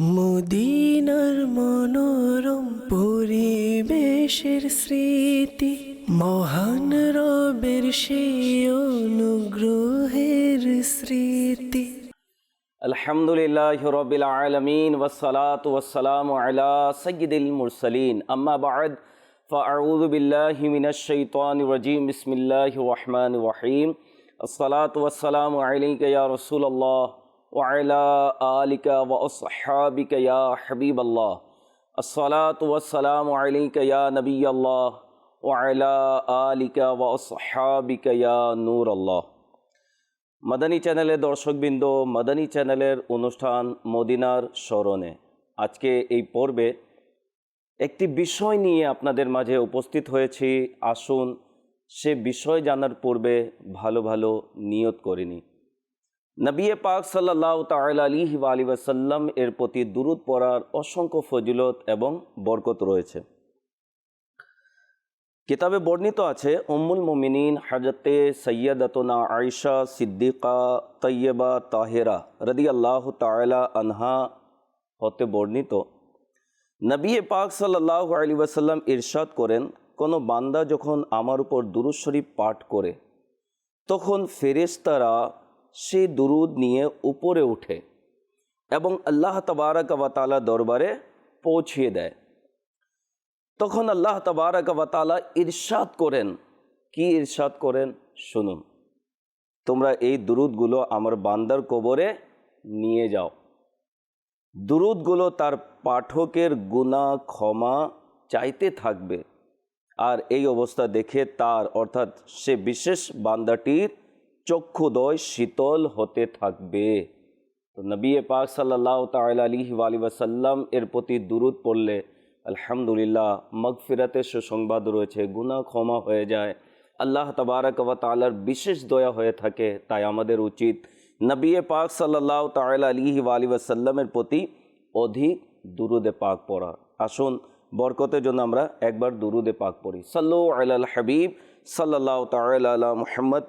মদিনার মনোরম পরিবেশের স্মৃতি, মহান রবের সেই অনুগ্রহের স্মৃতি। আলহামদুলিল্লাহি রাব্বিল আলামিন ওয়াসসালাতু ওয়াসসালামু আলা সাইয়্যিদিল মুরসালিন, আম্মা বা'দ, ফাআউযু বিল্লাহি মিনাশ শাইতানির রাজীম। বিসমিল্লাহির রহমানির রহিম। আসসালাতু ওয়াসসালামু আলাইকা ইয়া রাসূলুল্লাহ ওয়া আলা আলিকা ওয়া আসহাবিকা ইয়া হাবিবাল্লাহ। আসসালাতু ওয়াসসালামু আলাইকা ইয়া নবিয়াল্লাহ ওয়া আলা আলিকা ওয়া আসহাবিকা ইয়া নূরাল্লাহ। মাদানী চ্যানেলের দর্শকবৃন্দ, মাদানী চ্যানেলের অনুষ্ঠান মদিনার স্মরণে আজকে এই পর্বে একটি বিষয় নিয়ে আপনাদের মাঝে উপস্থিত হয়েছি। আসুন সে বিষয় জানার পূর্বে ভালো ভালো নিয়ত করে নিই। নবী পাক সাল্লাল্লাহু তাআলা আলাইহি ওয়া আলিহি ওয়াসাল্লাম এর প্রতি দুরূদ পড়ার অসংখ্য ফজিলত এবং বরকত রয়েছে। কিতাবে বর্ণিত আছে, উম্মুল মুমিনিন হযরতে সৈয়দাতুনা আয়েশা সিদ্দিকা তৈয়বা তাহেরা রাদিয়াল্লাহু তাআলা আনহা হতে বর্ণিত, নবী পাক সাল্লাল্লাহু আলাইহি ওয়াসাল্লাম ইরশাদ করেন, কোনো বান্দা যখন আমার উপর দুরূদ শরীফ পাঠ করে তখন ফেরেশতারা সেই দুরূদ নিয়ে উপরে ওঠে এবং আল্লাহ তাবারক ওয়া তাআলা দরবারে পৌঁছিয়ে দেয়। তখন আল্লাহ তাবারক ওয়া তাআলা ইরশাদ করেন, কি ইরশাদ করেন শুনুন, তোমরা এই দুরূদগুলো আমার বান্দার কবরে নিয়ে যাও। দুরূদগুলো তার পাঠকের গুনাহ ক্ষমা চাইতে থাকবে, আর এই অবস্থা দেখে তার অর্থাৎ সে বিশেষ বান্দাটির চক্ষুদয় শীতল হতে থাকবে। তো নবী পাক সাল্লাল্লাহু তাআলা আলাইহি ওয়া আলিহি ওয়াসাল্লাম এর প্রতি দুরূদ পড়লে আলহামদুলিল্লাহ মাগফিরাতের সুসংবাদ রয়েছে, গুনাহ ক্ষমা হয়ে যায়, আল্লাহ তাবারক ওয়া তাআলার বিশেষ দয়া হয়ে থাকে। তাই আমাদের উচিত নবী পাক সাল্লাল্লাহু তাআলা আলাইহি ওয়া আলিহি ওয়াসাল্লামের প্রতি অধিক দুরূদে পাক পড়া। আসুন বরকতের জন্য আমরা একবার দুরূদে পাক পড়ি। সাল্লু আলাল হাবিব সাল্লাল্লাহু তাআলা আলা মুহাম্মদ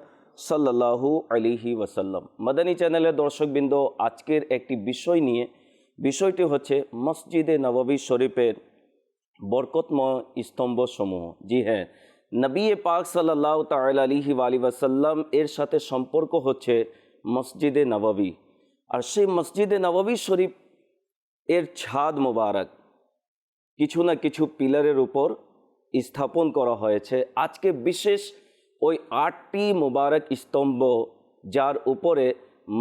সাল্লাল্লাহু আলাইহি ওয়াসাল্লাম। মাদানী চ্যানেলের দর্শকবৃন্দ, আজকের একটি বিষয় নিয়ে, বিষয়টি হচ্ছে মসজিদে নববী শরীফের বরকতময় স্তম্ভসমূহ। জি হ্যাঁ, নবী পাক সাল্লাল্লাহু তাআলা আলাইহি ওয়া আলিহি ওয়াসাল্লাম এর সাথে সম্পর্ক হচ্ছে মসজিদে নববী, আর সেই মসজিদে নববী শরীফ এর ছাদ মোবারক কিছু না কিছু পিলারের উপর স্থাপন করা হয়েছে। আজকে বিশেষ ওই 8টি মোবারক স্তম্ভ যার উপরে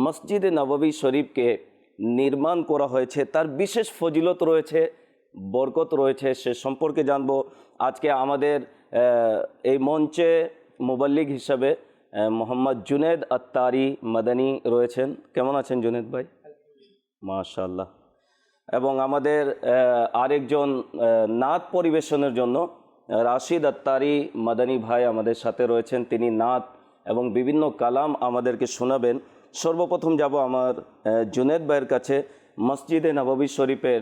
মসজিদে নববী শরীফকে নির্মাণ করা হয়েছে, তার বিশেষ ফজিলত রয়েছে, বরকত রয়েছে, সে সম্পর্কে জানব। আজকে আমাদের এই মঞ্চে মুবাল্লিগ হিসাবে মোহাম্মদ জুনেদ আত্তারি মাদানী রয়েছেন। কেমন আছেন জুনেদ ভাই? মাশাআল্লাহ। এবং আমাদের আরেকজন নাত পরিবেশনের জন্য রাশিদ আত্তারি মাদানী ভাই আমাদের সাথে রয়েছেন। তিনি নাত এবং বিভিন্ন কালাম আমাদেরকে শোনাবেন। সর্বপ্রথম যাব আমার জুনেদ ভাইয়ের কাছে, মসজিদে নববী শরীফের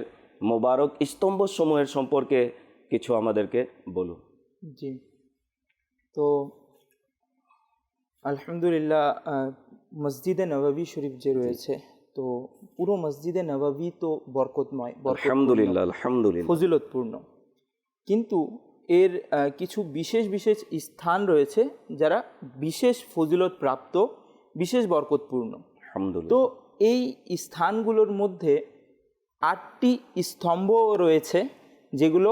মোবারক স্তম্ভসমূহের সম্পর্কে কিছু আমাদেরকে বলুন। জি, তো আলহামদুলিল্লাহ, মসজিদে নববী শরীফ যে রয়েছে, তো পুরো মসজিদে নববী তো বরকতময়, আলহামদুলিল্লাহ আলহামদুলিল্লাহ, ফজিলতপূর্ণ, কিন্তু এর কিছু বিশেষ বিশেষ স্থান রয়েছে যারা বিশেষ ফজিলত প্রাপ্ত, বিশেষ বরকতপূর্ণ। তো এই স্থানগুলোর মধ্যে 8টি স্তম্ভ রয়েছে যেগুলো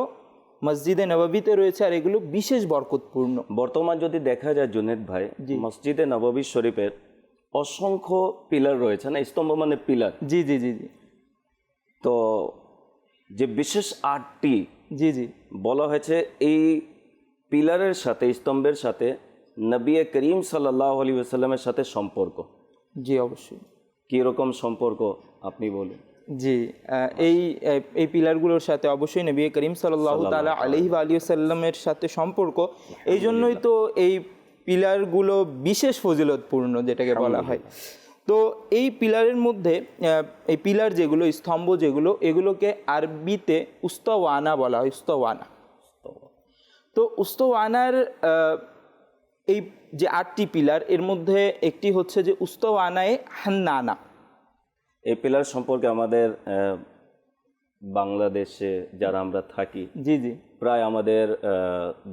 মসজিদে নববীতে রয়েছে, আর এগুলো বিশেষ বরকতপূর্ণ। বর্তমান যদি দেখা যায় জুনেদ ভাই, মসজিদে নববী শরীফের অসংখ্য পিলার রয়েছে না, স্তম্ভ মানে পিলার। জি জি জি জি। তো যে বিশেষ 8টি জি জি বলা হয়েছে, এই পিলারের সাথে, স্তম্ভের সাথে নবী করিম সাল্লাল্লাহু আলাইহি ওয়াসাল্লামের সাথে সম্পর্ক। জি অবশ্যই। কীরকম সম্পর্ক আপনি বলুন। জি, এই পিলারগুলোর সাথে অবশ্যই নবী করিম সাল্লাল্লাহু তাআলা আলাইহি ওয়া আলিহি ওয়াসাল্লামের সাথে সম্পর্ক। এই জন্যই তো এই পিলারগুলো বিশেষ ফজিলতপূর্ণ যেটাকে বলা হয়। তো এই পিলারের মধ্যে, এই পিলার যেগুলো, স্তম্ভ যেগুলো, এগুলোকে আরবিতে উস্তাওয়ানা বলা হয়। উস্তাওয়ানা। তো উস্তাওয়ানার এই যে 8টি পিলার, এর মধ্যে একটি হচ্ছে যে উস্তাওয়ানায়ে হান্নানা। এই পিলার সম্পর্কে আমাদের বাংলাদেশে যারা আমরা থাকি, জি জি প্রায় আমাদের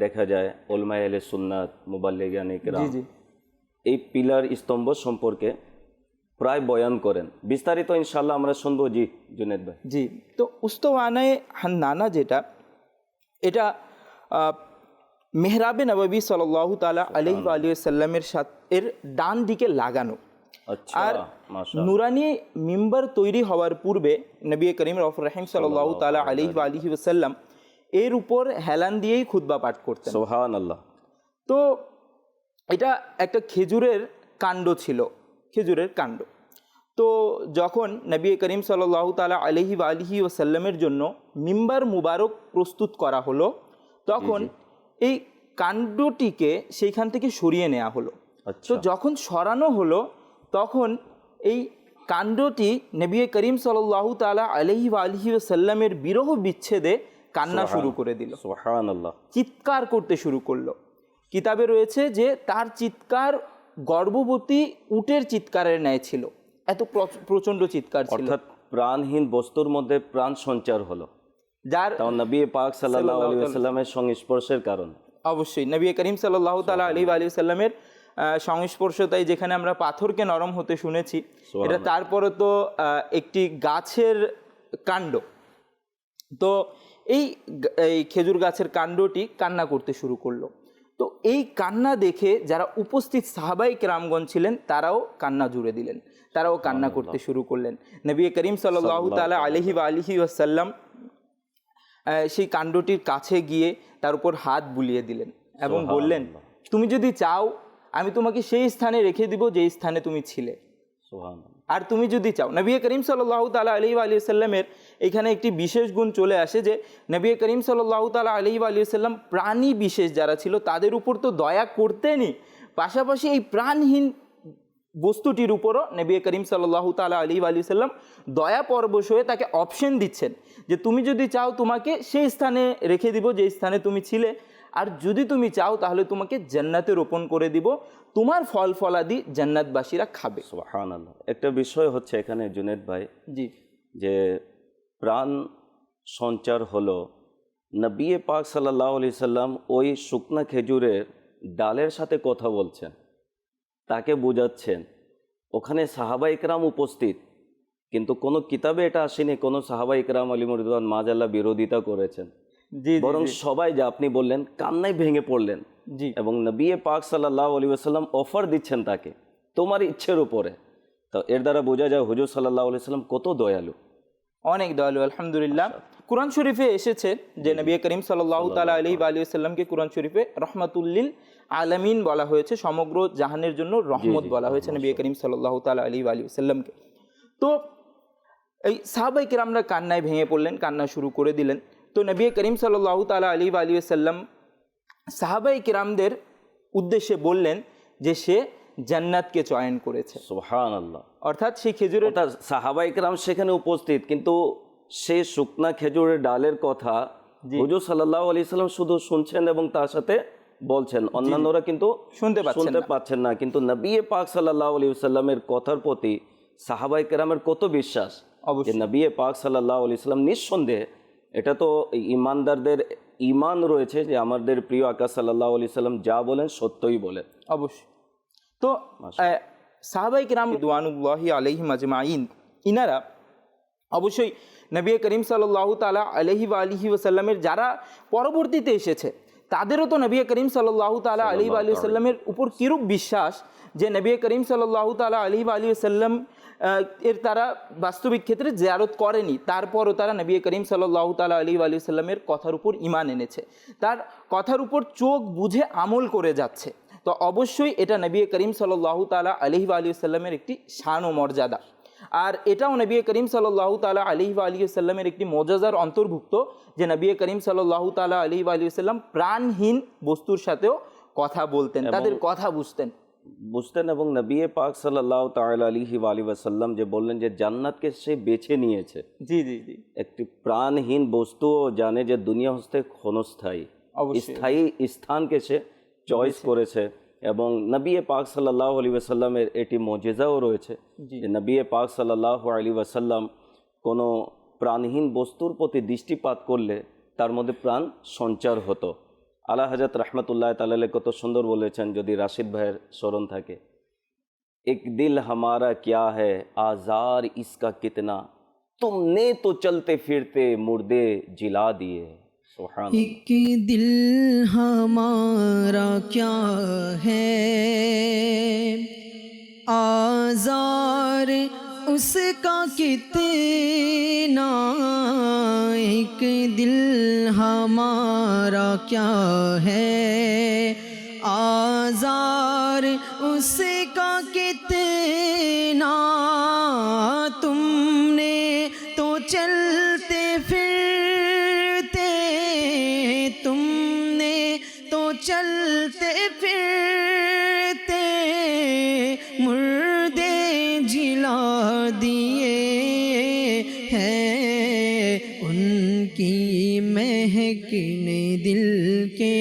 দেখা যায় উলামায়ে আহলে সুন্নাত, মুবাল্লিগান ইকরাম জি জি এই পিলার স্তম্ভ সম্পর্কে প্রায় বয়ান করেন। বিস্তারিত ইনশাআল্লাহ আমরা শুনবো। জি জুনেদ ভাই। জি, তো উস্তওয়ানায়ে হান্নানা যেটা, এটা মেহরাবে নববী সাল্লাল্লাহু তাআলা আলাইহি ওয়া আলিহি ওয়াসাল্লামের সাথে ডান দিকে লাগানো। আচ্ছা, আর মাশাআল্লাহ। নুরানি মিম্বার তৈরি হওয়ার পূর্বে নবী করিম রউফুর রহিম সাল্লাল্লাহু তাআলা আলাইহি ওয়া আলিহি ওয়াসাল্লাম এর উপর হেলান দিয়েই খুতবা পাঠ করতেন। সুবহানাল্লাহ। তো এটা একটা খেজুরের কাণ্ড ছিল, খেজুরের কাণ্ড। তো যখন নবী করিম সাল্লাল্লাহু তাআলা আলাইহি ওয়া আলিহি ওয়াসাল্লামের জন্য মিম্বার মুবারক প্রস্তুত করা হলো, তখন এই কাণ্ডটিকে সেইখান থেকে সরিয়ে নেওয়া হলো। আচ্ছা, তো যখন সরানো হলো তখন এই কাণ্ডটি নবী করিম সাল্লাল্লাহু তাআলা আলাইহি ওয়া আলিহি ওয়াসাল্লামের বিরহ বিচ্ছেদে কান্না শুরু করে দিল, সুবহানাল্লাহ, চিৎকার করতে শুরু করলো। কিতাবে রয়েছে যে তার চিৎকার গর্ভবতী উটের চিৎকারের ন্যায় ছিল, এত প্রচণ্ড চিৎকার ছিল। অর্থাৎ প্রাণহীন বস্তুর মধ্যে প্রাণ সঞ্চার হলো, যার তাও নবী পাক সাল্লাল্লাহু আলাইহি ওয়াসাল্লামের সংস্পর্শের কারণে। অবশ্যই নবী করিম সাল্লাল্লাহু তাআলা আলাইহি ওয়া আলিহি ওয়াসাল্লামের সংস্পর্শতায় যেখানে আমরা পাথরকে নরম হতে শুনেছি, এটা তারপরে তো একটি গাছের কাণ্ড। তো এই খেজুর গাছের কাণ্ডটি কান্না করতে শুরু করলো। তো এই কান্না দেখে যারা উপস্থিত সাহাবাই কেরামগণ ছিলেন তারাও কান্না জুড়ে দিলেন, তারাও কান্না করতে শুরু করলেন। নবী করিম সাল্লাল্লাহু তাআলা আলাইহি ওয়া আলিহি ওয়াসাল্লাম সেই কাণ্ডটির কাছে গিয়ে তার উপর হাত বুলিয়ে দিলেন এবং বললেন, তুমি যদি চাও আমি তোমাকে সেই স্থানে রেখে দিব যেই স্থানে তুমি ছিলে। আর তুমি যদি চাও, নবী করিম সাল্লাল্লাহু তাআলা আলাইহি ওয়া আলিহি ওয়াসাল্লামের এখানে একটি বিশেষ গুণ চলে আসে যে নবী করিম সাল্লাল্লাহু তাআলা আলাইহি ওয়া আলিহি ওয়াসাল্লাম প্রাণী বিশেষ যারা ছিল তাদের উপর তো দয়া করতেনই, পাশাপাশি এই প্রাণহীন বস্তুটির উপরও নবী করিম সাল্লাল্লাহু তাআলা আলাইহি ওয়া আলিহি ওয়াসাল্লাম দয়া পরবশ হয়ে তাকে অপশন দিচ্ছেন যে তুমি যদি চাও তোমাকে সেই স্থানে রেখে দিব যে স্থানে তুমি ছিলে, আর যদি তুমি চাও তাহলে তোমাকে জান্নাতে রোপণ করে দিব, তোমার ফল ফলাদি জান্নাতবাসীরা খাবে। সুবহানাল্লাহ। একটা বিষয় হচ্ছে এখানে জুনেদ ভাই, জি, যে প্রাণ সঞ্চার হলো, নবী পাক সাল্লাল্লাহু আলাইহি সাল্লাম ওই শুকনা খেজুরের ডালের সাথে কথা বলছেন, তাকে বোঝাচ্ছেন। ওখানে সাহাবা ইকরাম উপস্থিত, কিন্তু কোনো কিতাবে এটা আসেনি কোনো সাহাবা ইকরাম আলিমুর রিদওয়ান মাজাল্লাহ বিরোধিতা করেছেন। জি, বরং সবাই, যে আপনি বললেন, কান্নায় ভেঙে পড়লেন। জি, এবং নবী পাক সাল্লাল্লাহু আলাইহি ওয়াসাল্লাম অফার দিচ্ছেন তাকে তোমার ইচ্ছের উপরে। তো এর দ্বারা বোঝা যায় হুজুর সাল্লাল্লাহু আলাইহি ওয়াসাল্লাম কত দয়ালু, অনেক দয়ালু। আলহামদুলিল্লাহ, কুরআন শরীফে এসেছে যে নবী করিম সাল্লাল্লাহু তাআলা আলাইহি ওয়া আলিহি ওয়াসাল্লামকে কুরআন শরীফে রহমাতুল্লিল আলামিন বলা হয়েছে, সমগ্র জাহানের জন্য রহমত বলা হয়েছে নবী করিম সাল্লাল্লাহু তাআলা আলাইহি ওয়া আলিহি ওয়াসাল্লামকে। তো এই সাহাবায়ে কেরামরা কান্নায় ভেঙে পড়লেন, কান্না শুরু করে দিলেন। তো নবী করিম সাল্লাল্লাহু তাআলা আলাইহি ওয়া আলিহি ওয়াসাল্লাম সাহাবায়ে কেরামদের উদ্দেশ্যে বললেন যে সে জান্নাতকে চয়ন করেছে। সুবহানাল্লাহ। অর্থাৎ সেই খেজুরের সাহাবা ইকরাম সেখানে উপস্থিত, কিন্তু সেই শুকনা খেজুরের ডালের কথা হুজুর সাল্লাল্লাহু আলাইহি সাল্লাম শুধু শুনছেন এবং তার সাথে বলছেন, অন্যান্যরা কিন্তু শুনতে পাচ্ছেন না। কিন্তু নবী পাক সাল্লাল্লাহু আলাইহি ওয়াসাল্লামের কথার প্রতি সাহাবা ইকরামের কত বিশ্বাস, যে নবী পাক সাল্লাল্লাহু আলাইহি সাল্লাম নিঃসন্দেহে, এটা তো ইমানদারদের ইমান রয়েছে যে আমাদের প্রিয় আকা সাল্লাল্লাহু আলাইহি সাল্লাম যা বলেন সত্যই বলেন। অবশ্যই। তো সাহাবায়ে কেরাম রিদওয়ানুল্লাহি আলাইহিম আজমাইন ইনারা অবশ্যই নবী করিম সাল্লাল্লাহু তাআলা আলাইহি ওয়া আলিহি ওয়াসাল্লামের যারা পরবর্তীতে এসেছে তাদেরও তো নবী করিম সাল্লাল্লাহু তাআলা আলাইহি ওয়া আলিহি ওয়াসাল্লামের উপর কিরূপ বিশ্বাস যে নবী করিম সাল্লাল্লাহু তাআলা আলাইহি ওয়া আলিহি ওয়াসাল্লাম এর তারা বাস্তবিক ক্ষেত্রে জিয়ারত করেনি, তারপরও তারা নবী করিম সাল্লাল্লাহু তাআলা আলাইহি ওয়া আলিহি ওয়াসাল্লামের কথার উপর ঈমান এনেছে, তার কথার উপর চোখ বুঝে আমল করে যাচ্ছে। তো অবশ্যই এটা নবী করিম সাল্লাল্লাহু তাআলা আলাইহি ওয়া আলিহি ওয়াসাল্লামের একটি শান ও মর্যাদা, আর এটাও নবী করিম সাল্লাল্লাহু তাআলা আলাইহি ওয়া আলিহি ওয়াসাল্লামের একটি মুআজিজার অন্তর্ভুক্ত যে নবী করিম সাল্লাল্লাহু তাআলা আলাইহি ওয়া আলিহি ওয়াসাল্লাম প্রাণহীন বস্তুর সাথেও কথা বলতেন, তাদের কথা বুঝতেন এবং নবী পাক সাল্লাল্লাহু তাআলা আলাইহি ওয়া আলিহি ওয়াসাল্লাম যে বললেন যে জান্নাতকে সে বেছে নিয়েছে। জি জি জি, একটি প্রাণহীন বস্তু জানে যে দুনিয়া হচ্ছে ক্ষণস্থায়ী, স্থায়ী স্থানকে সে চয়েস করেছে। এবং নবী পাক সাল্লাল্লাহু আলাইহি ওয়াসাল্লামের এটি মুজিজাও রয়েছে যে নবী পাক সাল্লাল্লাহু আলাইহি ওয়াসাল্লাম কোনো প্রাণহীন বস্তুর প্রতি দৃষ্টিপাত করলে তার মধ্যে প্রাণ সঞ্চার হতো। আলা হযরত রহমতুল্লাহ তাআলা কত সুন্দর বলেছেন, যদি রাশিদ ভাইয়ের স্মরণ থাকে, এক দিল হামারা ক্যা হ্যায় আজার ইসকা কিতনা, तुमने तो चलते फिरते मुर्दे जिला दिए। सुभान अल्लाह। एक दिल हमारा क्या है, आजार उसका कितना, एक दिल हमारा क्या है, आजार उसका कितना, तुमने तो चलते फिरते, तुमने तो चलते फिरते मुर्दे जिला दिए हैं, उनकी महक ने दिल के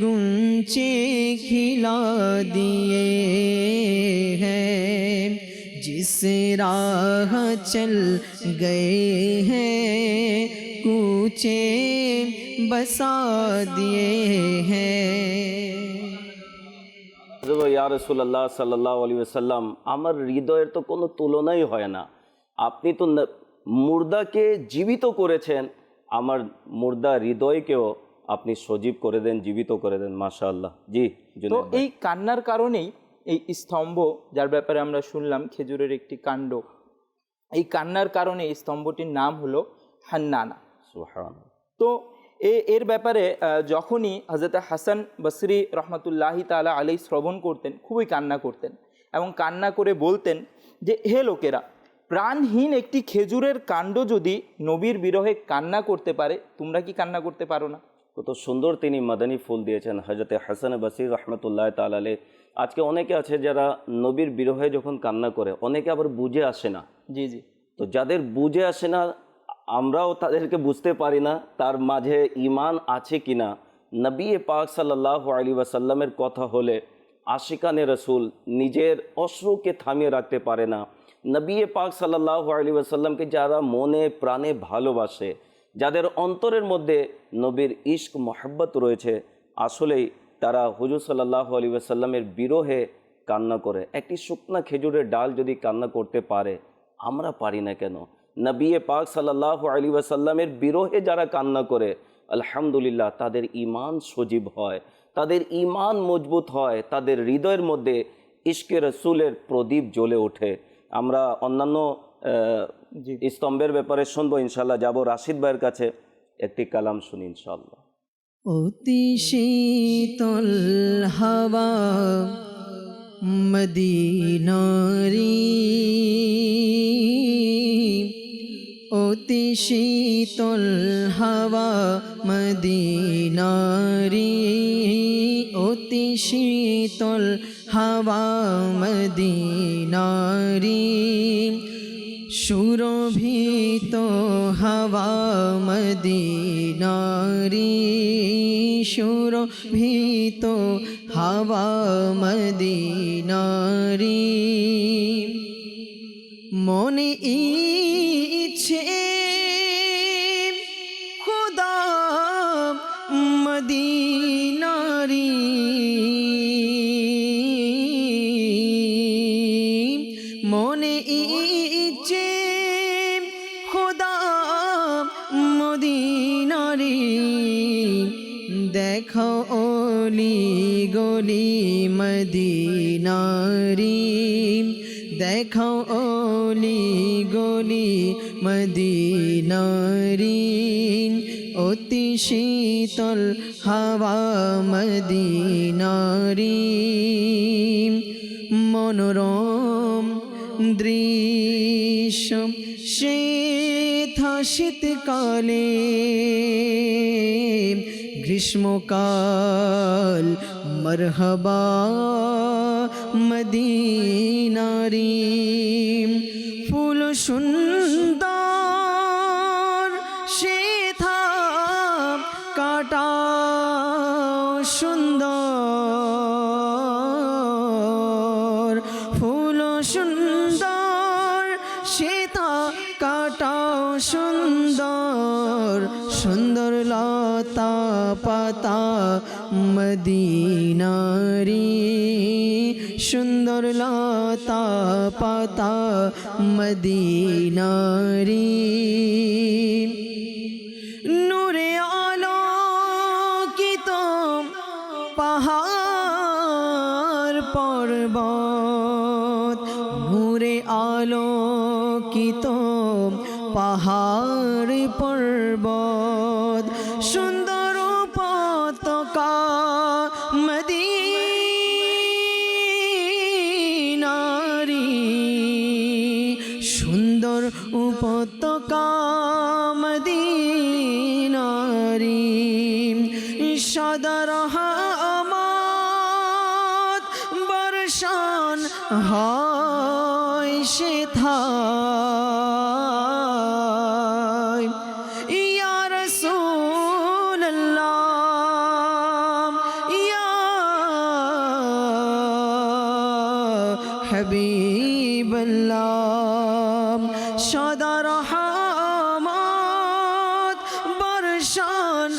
गुंचे खिला दिए हैं, जिस राह चल गए हैं कूचे बसा दिए हैं। ইয়া রাসূলুল্লাহ সাল্লাল্লাহু আলাইহি ওয়াসাল্লাম, আমার হৃদয়ের তো কোনো তুলনাই হয় না, আপনি তো মুর্দাকে জীবিত করেছেন, আমার মুর্দা হৃদয়কেও আপনি সজীব করে দেন, জীবিত করে দেন। মাশাআল্লাহ। জি তো জুনায়েদ ভাই। এই কান্নার কারণেই এই স্তম্ভ, যার ব্যাপারে আমরা শুনলাম খেজুরের একটি কাণ্ড, এই কান্নার কারণে এই স্তম্ভটির নাম হলো হান্নানা। সুবহানাল্লাহ। তো এর ব্যাপারে যখনই হযরত হাসান বসরি রহমতুল্লাহি তাআলা আলাইহি শ্রবণ করতেন, খুবই কান্না করতেন এবং কান্না করে বলতেন যে, হে লোকেরা, প্রাণহীন একটি খেজুরের কাণ্ড যদি নবীর বিরহে কান্না করতে পারে, তোমরা কি কান্না করতে পারো না? কত সুন্দর তিনি মাদানী ফুল দিয়েছেন হযরতে হাসান বসরি রহমতুল্লাহ তাআলা আলাইহি। আজকে অনেকে আছে যারা নবীর বিরহে যখন কান্না করে, অনেকে আবার বুঝে আসে না। জি জি। তো যাদের বুঝে আসে না, আমরাও তাদেরকে বুঝতে পারি না তার মাঝে ঈমান আছে কিনা। নবী পাক সাল্লাল্লাহু আলাইহি ওয়াসাল্লামের কথা হলে আশিকানে রসুল নিজের অশ্রুকে থামিয়ে রাখতে পারে না। নবী পাক সাল্লাল্লাহু আলাইহি ওয়াসাল্লামকে যারা মনে প্রাণে ভালোবাসে, যাদের অন্তরের মধ্যে নবীর ইশক মহব্বত রয়েছে, আসলেই তারা হুজুর সাল্লাল্লাহু আলাইহি ওয়াসাল্লামের বিরহে কান্না করে। একটি শুকনা খেজুরের ডাল যদি কান্না করতে পারে, আমরা পারি না কেন? নবী পাক সাল্লাল্লাহু আলাইহি ওয়াসাল্লামের বিরহে যারা কান্না করে, আলহামদুলিল্লাহ তাদের ঈমান সজীব হয়, তাদের ঈমান মজবুত হয়, তাদের হৃদয়ের মধ্যে ইশকে রসুলের প্রদীপ জ্বলে ওঠে। আমরা অন্যান্য স্তম্ভের ব্যাপারে শুনবো ইনশাল্লাহ। যাব রাশিদ ভাইয়ের কাছে, একটি কালাম শুনি ইনশাল্লাহ। অতি শীতল হাওয়া মদিনারি, অতি শীতল হাওয়া মদিনারি, অতি শীতল হাওয়া মদিনারি, সুরভিত হাওয়া মদিনারি, সুরভিত হাওয়া মদিনারি, মনে ইচ্ছে খুদা মদিনারি, মনে ইচ্ছে খুদা মদিনারি, দেখো অলি গলি মদিনারি, দেখো অলি গলি মদিনারি, অতি শীতল হাওয়া মদিনারি, মনোরম দৃশ্য সেথা শীতকালে, গ্রীষ্মকাল মরহবা মদিনারি, ফুল সুন্দর সেথা কাটা সুন্দর, ফুল সুন্দর সেথা কাটাও সুন্দর সুন্দর লতা পাতা মদিনারি, সুন্দর লতা পাতা মদিনারি। নূরে আলোকিত পাহাড় পর্বত, নূরে আলোকিত পাহাড় পর্বত, সুন্দর পতাকা মদিনারি, সুন্দর উপত্যকা মদিনারি। সাদা রহমত বর্ষণ হয় সেথায়। ইয়া রাসূলুল্লাহ ইয়া হাবিবাল্লাহ, সাদা রহমত বর্ষণ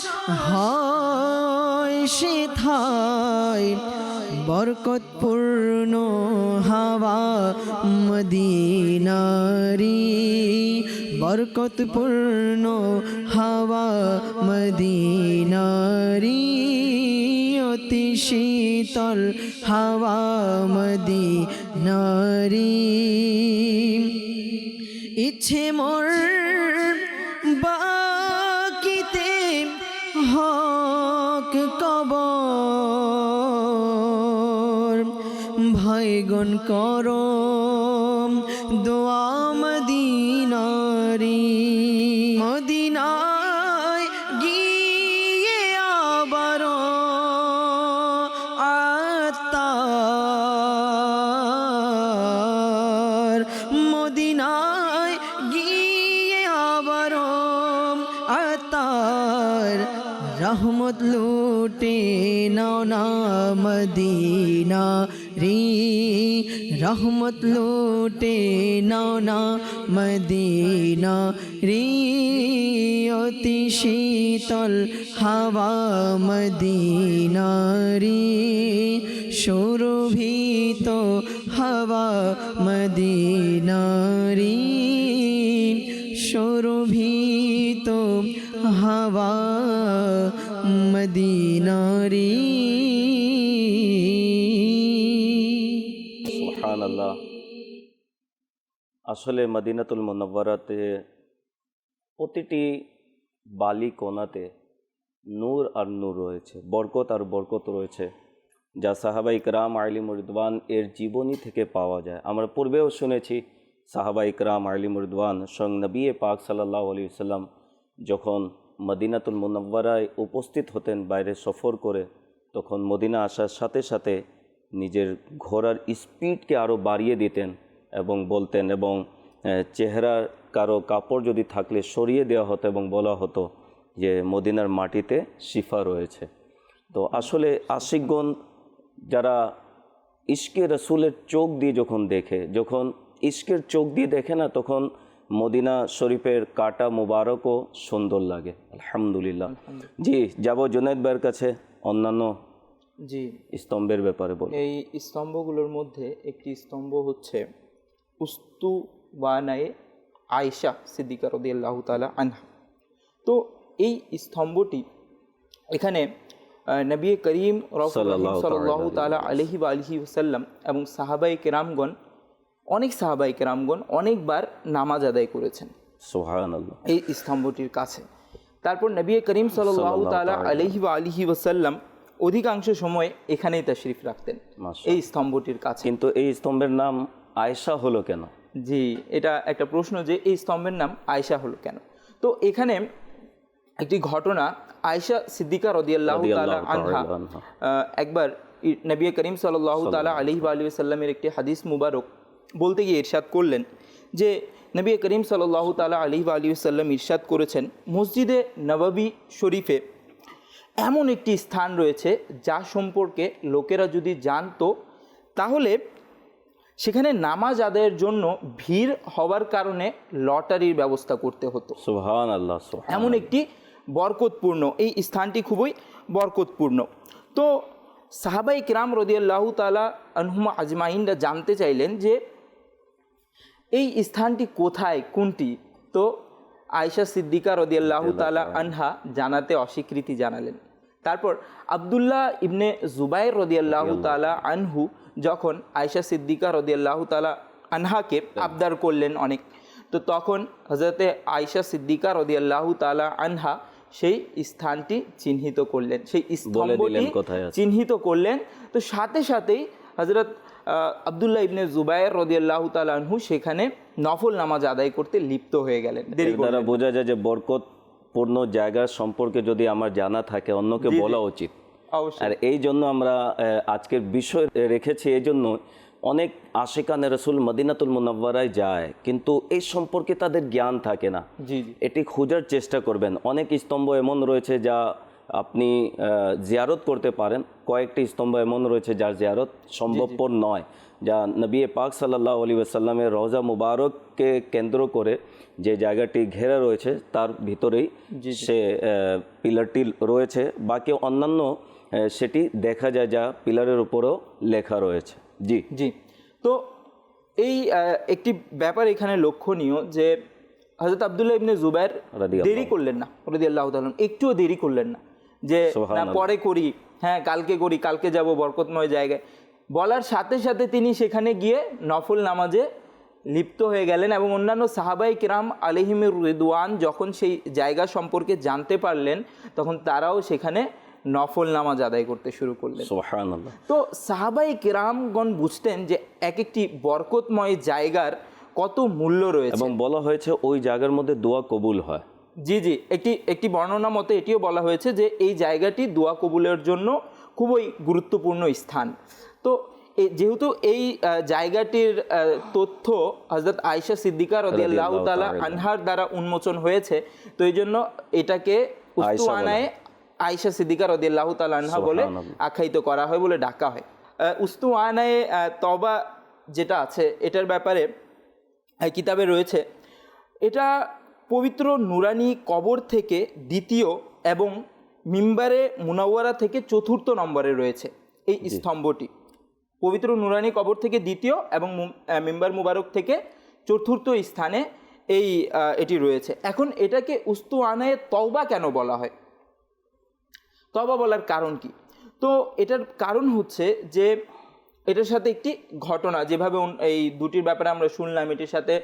হয় সেথায়। বরকতপূর্ণ হাওয়া মদিনারি, বরকতপূর্ণ হাওয়া মদিনারি, অতি শীতল হাওয়া মদিনারি। ইচ্ছে মোর বাকিতে হক কবর, ভাইগণ করো দোয়া মদিনারি। মদিনায় গিয়ে আবারো আত্মার, মদিনায় গিয়ে আবারো আত্মার রহমত লুটে নাও না মদিনা রে, রহমত লুটে নাও না মদিনা রে, অতি শীতল হাওয়া মদিনারি, সুরভিত হাওয়া মদিনারি, সুরভিত হাওয়া মদিনারি। সুবহানাল্লাহ। আসলে মদিনাতুল মুনাওয়ারাতে প্রতিটি বালি কোণাতে নূর আর নূর রয়েছে, বরকত আর বরকত রয়েছে, যা সাহাবা ইকরাম আলিমুর রিদওয়ান এর জীবনী থেকে পাওয়া যায়। আমরা পূর্বেও শুনেছি সাহাবা ইকরাম আলিমুর রিদওয়ান স্বয়ং নবী পাক সাল্লাল্লাহু আলাইহি ওয়াসাল্লাম যখন মদিনাতুল মুনাওয়ারায় উপস্থিত হতেন বাইরে সফর করে, তখন মদিনা আসার সাথে সাথে নিজের ঘোড়ার স্পিডকে আরও বাড়িয়ে দিতেন এবং বলতেন, এবং চেহারার কারো কাপড় যদি থাকলে সরিয়ে দেওয়া হতো এবং বলা হতো যে মদিনার মাটিতে শিফা রয়েছে। তো আসলে আশিকগণ যারা ইশকে রসুলের চোখ দিয়ে যখন দেখে, যখন ইশকের চোখ দিয়ে দেখে না, তখন মদিনা শরীফের কাটা মুবারকও সুন্দর লাগে। আলহামদুলিল্লাহ। জি, যাব জুনায়েদ ভাইয়ের কাছে অন্যান্য জি স্তম্ভের ব্যাপারে বল। এই স্তম্ভগুলোর মধ্যে একটি স্তম্ভ হচ্ছে উস্তুওয়ানায়ে আয়েশা সিদ্দিকা রাদিয়াল্লাহু তাআলা আনহা। তো এই স্তম্ভটি এখানে নবী করিম সাল্লাল্লাহু তাআলা আলাইহি ওয়া আলিহি ওয়াসাল্লাম এবং সাহাবায়ে কেরামগণ, অনেক সাহাবায়ে কেরামগণ অনেকবার নামাজ আদায় করেছেন সুবহানাল্লাহ এই স্তম্ভটির কাছে। তারপর নবী করিম সাল্লাল্লাহু তাআলা আলাইহি ওয়া আলিহি ওয়াসাল্লাম অধিকাংশ সময় এখানেই তাশরিফ রাখতেন, এই স্তম্ভটির কাছে। কিন্তু এই স্তম্ভের নাম আয়েশা হলো কেন? জি, এটা একটা প্রশ্ন যে এই স্তম্ভের নাম আয়েশা হলো কেন। তো এখানে একটি ঘটনা, আয়েশা সিদ্দিকা রাদিয়াল্লাহু তাআলা আনহা একবার নবী করিম সাল্লাল্লাহু তাআলা আলাইহি ওয়া আলিহি ওয়াসাল্লামের একটি হাদিস মুবারক বলতে গিয়ে ইরশাদ করলেন যে নবী করিম সাল্লাল্লাহু তাআলা আলাইহি ওয়া আলিহি ওয়াসাল্লাম ইরশাদ করেছেন, মসজিদে নববী শরীফে এমন একটি স্থান রয়েছে যা সম্পর্কে লোকেরা যদি জানতো তাহলে সেখানে নামাজ আদায়ের জন্য ভিড় হওয়ার কারণে লটারির ব্যবস্থা করতে হতো। সুবহানাল্লাহ। এমন একটি বরকতপূর্ণ এই স্থানটি খুবই বরকতপূর্ণ। তো সাহাবাই কিরাম রাদিয়াল্লাহু তাআলা আনহুম আজমাইনরা জানতে চাইলেন যে এই স্থানটি কোথায়, কোনটি? তো আয়েশা সিদ্দিকা রাদিয়াল্লাহু তাআলা আনহা জানাতে অস্বীকৃতি জানালেন। তারপর আব্দুল্লাহ ইবনে জুবাইর রাদিয়াল্লাহু তাআলা আনহু যখন আয়েশা সিদ্দিকা রাদিয়াল্লাহু তাআলা আনহাকে আবদার করলেন অনেক, তো তখন হযরতে আয়েশা সিদ্দিকা রাদিয়াল্লাহু তাআলা আনহা সেই স্থানটি চিহ্নিত করলেন, সেই স্তম্ভটি চিহ্নিত করলেন। তো সাথে সাথেই হযরত আব্দুল্লাহ ইবনে জুবাইর রাদিয়াল্লাহু তাআলা আনহু সেখানে নফল নামাজ আদায় করতে লিপ্ত হয়ে গেলেন। এর দ্বারা বোঝা যায় যে বরকতপূর্ণ জায়গা সম্পর্কে যদি আমার জানা থাকে অন্যকে বলা উচিত। আর এই জন্য আমরা আজকের বিষয় রেখেছি, এই জন্য অনেক আশিকানে রসুল মদিনাতুল মুনাওয়ারায় যায় কিন্তু এই সম্পর্কে তাদের জ্ঞান থাকে না। এটি খোঁজার চেষ্টা করবেন। অনেক স্তম্ভ এমন রয়েছে যা আপনি জিয়ারত করতে পারেন, কয়েকটি স্তম্ভ এমন রয়েছে যার জিয়ারত সম্ভবপর নয়, যা নবী পাক সাল্লাল্লাহু আলাইহি ওয়াসাল্লামের রওজা মুবারককে কেন্দ্র করে যে জায়গাটি ঘেরা রয়েছে তার ভিতরেই সে পিলারটি রয়েছে। বাকি অন্যান্য সেটি দেখা যায় যা পিলারের উপরও লেখা রয়েছে। জি জি। তো এই একটি ব্যাপার এখানে লক্ষণীয় যে হযরত আব্দুল্লাহ ইবনে জুবাইর দেরি করলেন না রাদিয়াল্লাহু তাআলা, একটুও দেরি করলেন না যে না পরে করি, হ্যাঁ কালকে করি, কালকে যাব বরকতময় জায়গায়। বলার সাথে সাথে তিনি সেখানে গিয়ে নফল নামাজে লিপ্ত হয়ে গেলেন এবং অন্যান্য সাহাবাই কিরাম আলাইহিমির রিদওয়ান যখন সেই জায়গা সম্পর্কে জানতে পারলেন তখন তারাও সেখানে নফল নামাজ আদায় করতে শুরু করলেন। সুবহানাল্লাহ। তো সাহাবাই কিরামগণ বুঝতেন যে এক একটি বরকতময় জায়গার কত মূল্য রয়েছে এবং বলা হয়েছে ওই জায়গার মধ্যে দোয়া কবুল হয়। জি জি, একটি বর্ণনা মতে এটিও বলা হয়েছে যে এই জায়গাটি দোয়া কবুলের জন্য খুবই গুরুত্বপূর্ণ স্থান। তো যেহেতু এই জায়গাটির তথ্য হযরত আয়েশা সিদ্দিকা রাদিয়াল্লাহু তাআলা আনহার দ্বারা উন্মোচন হয়েছে, তো এই জন্য এটাকে উস্তুয়ানায়ে আয়েশা সিদ্দিকা রাদিয়াল্লাহু তাআলা আনহা বলে আখ্যায়িত করা হয়, বলে ডাকা হয়। উস্তুয়ানায়ে তওবা যেটা আছে এটার ব্যাপারে কিতাবে রয়েছে, এটা পবিত্র নুরানি কবর থেকে দ্বিতীয় এবং মিম্বারে মুনাওয়ারা থেকে চতুর্থ নম্বরে রয়েছে এই স্তম্ভটি। পবিত্র নুরানি কবর থেকে দ্বিতীয় এবং মিম্বার মুবারক থেকে চতুর্থ স্থানে এটি রয়েছে। এখন এটাকে উস্তুয়ানায়ে তওবা কেন বলা হয়, তওবা বলার কারণ কি? তো এটার কারণ হচ্ছে যে এটার সাথে একটি ঘটনা, যেভাবে এই দুটির ব্যাপারে আমরা শুনলাম, এটির সাথে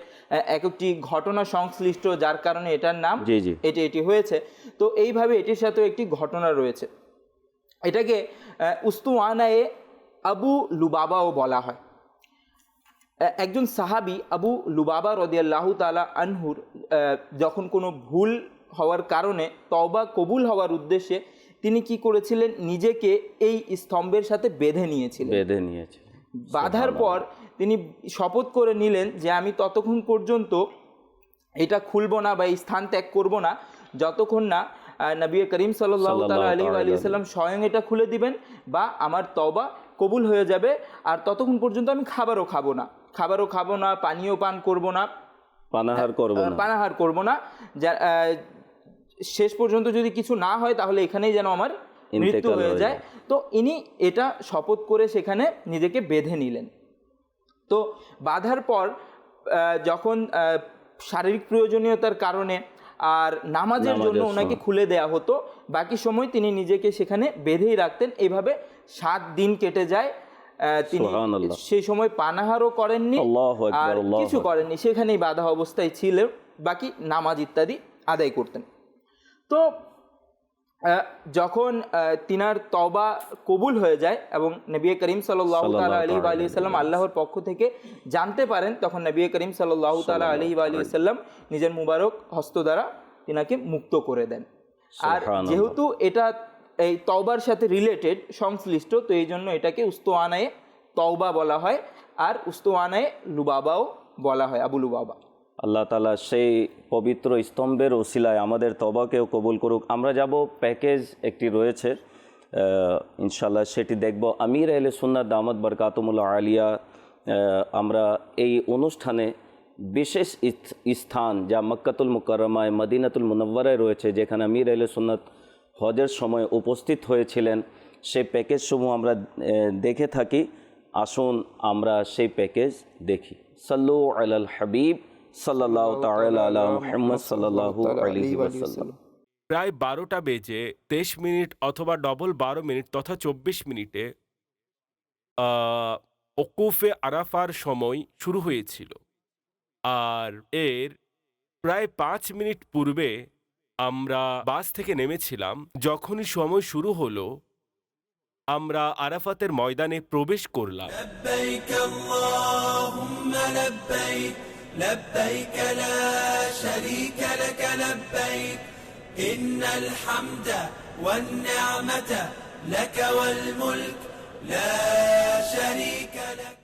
এক একটি ঘটনা সংশ্লিষ্ট যার কারণে এটার নাম এটি হয়েছে। তো এইভাবে এটির সাথেও একটি ঘটনা রয়েছে। এটাকে উস্তুয়ানায়ে আবু লুবাবাও বলা হয়। একজন সাহাবী আবু লুবাবা রাদিয়াল্লাহু তাআলা আনহুর যখন কোনো ভুল হওয়ার কারণে তওবা কবুল হওয়ার উদ্দেশ্যে তিনি কি করেছিলেন, নিজেকে এই স্তম্ভের সাথে বেঁধে নিয়েছিলেন। বাঁধার পর তিনি শপথ করে নিলেন যে আমি ততক্ষণ পর্যন্ত এটা খুলব না বা এই স্থান ত্যাগ করব না যতক্ষণ না নবী করিম সাল্লাল্লাহু তাআলা আলাইহি ওয়াসাল্লাম স্বয়ং এটা খুলে দিবেন বা আমার তওবা কবুল হয়ে যাবে। আর ততক্ষণ পর্যন্ত আমি খাবারও খাবো না, পানীয় পান করব না, পানাহার করব না। শেষ পর্যন্ত যদি কিছু না হয় তাহলে এখানেই যেন আমার মৃত্যু হয়ে যায়। তো ইনি এটা শপথ করে সেখানে নিজেকে বেঁধে নিলেন। তো বাঁধার পর যখন শারীরিক প্রয়োজনীয়তার কারণে আর নামাজের জন্য ওনাকে খুলে দেয়া হতো, বাকি সময় তিনি নিজেকে সেখানে বেঁধেই রাখতেন। এইভাবে 7 দিন কেটে যায়। তিনি সেই সময় পানাহারও করেননি আর কিছু করেননি, সেখানেই বাঁধা অবস্থায় ছিলেন, বাকি নামাজ ইত্যাদি আদায় করতেন। তো যখন তিনার তওবা কবুল হয়ে যায় এবং নবী করিম সাল্লাল্লাহু তাআলা আলাইহি ওয়াসাল্লাম আল্লাহর পক্ষ থেকে জানতে পারেন, তখন নবী করিম সাল্লাল্লাহু তাআলা আলাইহি ওয়াসাল্লাম নিজের মুবারক হস্ত দ্বারা তিনাকে মুক্ত করে দেন। আর যেহেতু এটা এই তওবার সাথে রিলেটেড সংশ্লিষ্ট, তো এই জন্য এটাকে উস্তুয়ানায়ে তওবা বলা হয় আর উস্তুয়ানায়ে লুবাবাও বলা হয়, আবু লুবাবা। আল্লাহ তাআলা সেই পবিত্র স্তম্ভের ওসিলায় আমাদের তওবাকেও কবুল করুক। আমরা যাব, প্যাকেজ একটি রয়েছে ইনশাআল্লাহ, সেটি দেখব। আমির আহলে সুন্নাত দামাত বরকাতুহুল আলিয়া আমরা এই অনুষ্ঠানে বিশেষ স্থান যা মক্কাতুল মুকাররমায় মদিনাতুল মুনাওয়ারায় রয়েছে, যেখানে আমির আহলে সুন্নাত হজের সময় উপস্থিত হয়েছিলেন, সেই প্যাকেজ সমূহ আমরা দেখে থাকি। আসুন আমরা সেই প্যাকেজ দেখি। সাল্লু আলাল হাবিব সাল্লাল্লাহু তাআলা আলা মুহাম্মদ সাল্লাল্লাহু আলাইহি ওয়াসাল্লাম। প্রায় 12টা বেজে 23 মিনিট অথবা ডবল 12 মিনিট তথা 24 মিনিটে ওকুফে আরাফার সময় শুরু হয়েছিল। আর এর প্রায় 5 মিনিট পূর্বে আমরা বাস থেকে নেমেছিলাম। যখনই সময় শুরু হলো, আমরা আরাফাতের ময়দানে প্রবেশ করলাম। لبيك اللهم لبيك لبيك لا شريك لك لبيك إن الحمد والنعمة لك والملك لا شريك لك।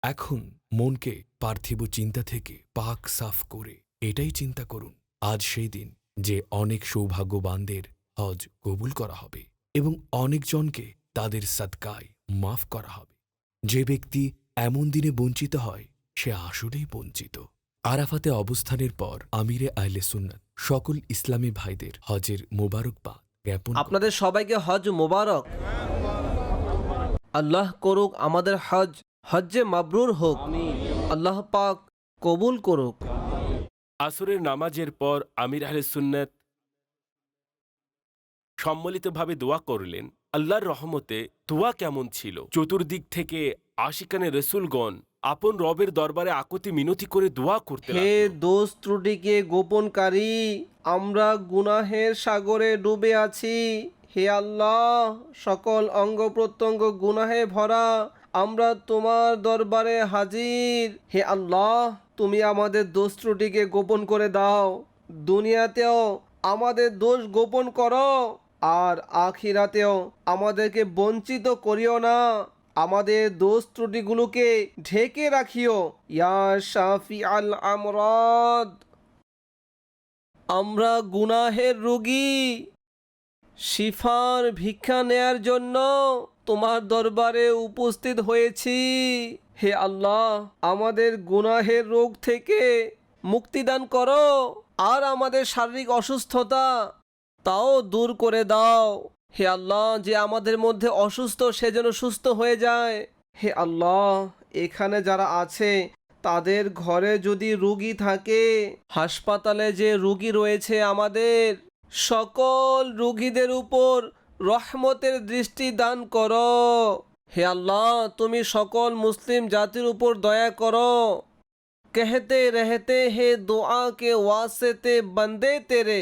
এখন মনকে পার্থিব চিন্তা থেকে পাক সাফ করে এটাই চিন্তা করুন, আজ সেই দিন যে অনেক সৌভাগ্যবানদের হজ কবুল করা হবে এবং অনেকজনকে তাদের সদকায় মাফ করা হবে। যে ব্যক্তি এমন দিনে বঞ্চিত হয় সে আসলেই বঞ্চিত। আরাফাতে অবস্থানের পর আমিরে আহলে সুন্নাত সকল ইসলামী ভাইদের হজের মোবারকবাদ জ্ঞাপন আপনাদের সবাইকে হজ মোবারক। আল্লাহ করুক আমাদের হজ্জে মাবরুর হোক। আল্লাহ পাক কবুল করুক। আসরের নামাজের পর আমির আহলে সুন্নাত সম্মিলিতভাবে দোয়া করলেন। আল্লাহর রহমতে দোয়া কেমন ছিল? চতুর্দিক থেকে আশিকানে রসুলগণ আপন রবের দরবারে আকুতি মিনতি করে দোয়া করতে হে লাগলেন। দোষ ত্রুটিকে গোপনকারী, আমরা গুনাহের সাগরে ডুবে আছি। হে আল্লাহ, সকল অঙ্গ প্রত্যঙ্গ গুনাহে ভরা, আমরা তোমার দরবারে হাজির। হে আল্লাহ, তুমি আমাদের দোষ ত্রুটিকে গোপন করে দাও। দুনিয়াতেও আমাদের দোষ গোপন করো, আর আখিরাতেও আমাদেরকে বঞ্চিত করিও না। আমাদের দোষ ত্রুটিগুলোকে ঢেকে রাখিও। ইয়া শাফি আল আমরাদ, আমরা গুনাহের রোগী, শিফার ভিক্ষা নেয়ার জন্য তোমার দরবারে উপস্থিত হয়েছি। হে আল্লাহ, আমাদের গুনাহের রোগ থেকে মুক্তিদান করো, আর আমাদের শারীরিক অসুস্থতা তাও দূর করে দাও। হে আল্লাহ, যে আমাদের মধ্যে অসুস্থ সে যেন সুস্থ হয়ে যায়। হে আল্লাহ, এখানে যারা আছে তাদের ঘরে যদি রোগী থাকে, হাসপাতালে যে রোগী রয়েছে, আমাদের সকল রোগীদের উপর রহমতের দৃষ্টি দান করো। হে আল্লাহ, তুমি সকল মুসলিম জাতির উপর দয়া করো। कहते रहते हैं दुआ के वास्ते बंदे तेरे,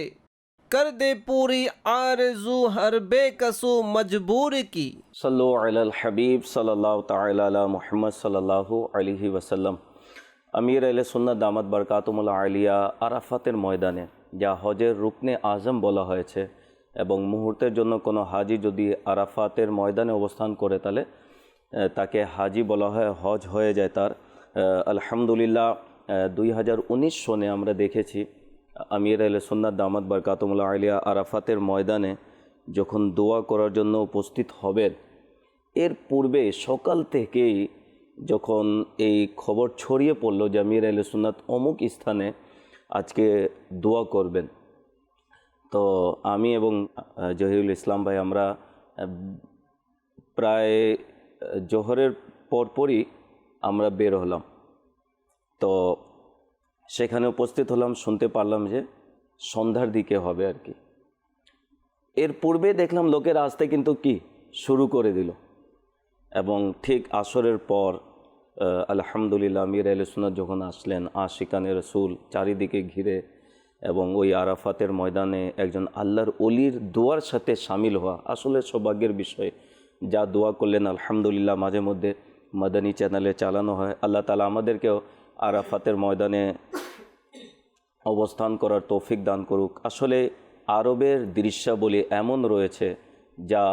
कर दे पूरी आरज़ू हर बेकसू मजबूर की। সাল্লু আলাল হাবিব সাল্লাল্লাহু তাআলা আলা মুহাম্মদ সাল্লাল্লাহু আলাইহি ওয়াসাল্লাম। আমির আহলে সুন্নাত দামাত বারকাতুহুল আলিয়া আরাফাতের ময়দানে, যা হজের রুকনে আজম বলা হয়েছে, এবং মুহূর্তের জন্য কোনো হাজি যদি আরাফাতের ময়দানে অবস্থান করে তাহলে তাকে হাজি বলা হয়, হজ হয়ে যায় তার। আলহামদুলিল্লাহ 2019 সনে আমরা দেখেছি আমির আহলে সুন্নাত দামাত বারকাতুহুল আলিয়া আরাফাতের ময়দানে যখন দোয়া করার জন্য উপস্থিত হবেন, এর পূর্বে সকাল থেকেই যখন এই খবর ছড়িয়ে পড়লো যে আমির আহলে সুন্নাত অমুক স্থানে আজকে দোয়া করবেন, তো আমি এবং জহিরুল ইসলাম ভাই আমরা প্রায় জোহরের পরপরই আমরা বের হলাম। তো সেখানে উপস্থিত হলাম, শুনতে পারলাম যে সন্ধ্যার দিকে হবে আর কি। এর পূর্বে দেখলাম লোকের আসতে কিন্তু কি শুরু করে দিল, এবং ঠিক আসরের পর আলহামদুলিল্লাহ আমির আহলে সুন্নাত যখন আসলেন, আশিকানে রসুল চারিদিকে ঘিরে, এবং ওই আরাফাতের ময়দানে একজন আল্লাহর ওলির দোয়ার সাথে সামিল হওয়া আসলে সৌভাগ্যের বিষয়। যা দোয়া করলেন আলহামদুলিল্লাহ মাঝে মধ্যে মাদানী চ্যানেলে চালানো হয়। আল্লাহ তাআলা আমাদেরকেও আরাফাতের ময়দানে অবস্থান করার তৌফিক দান করুক। আসলে আরবের দৃশ্যাবলী এমন রয়েছে যা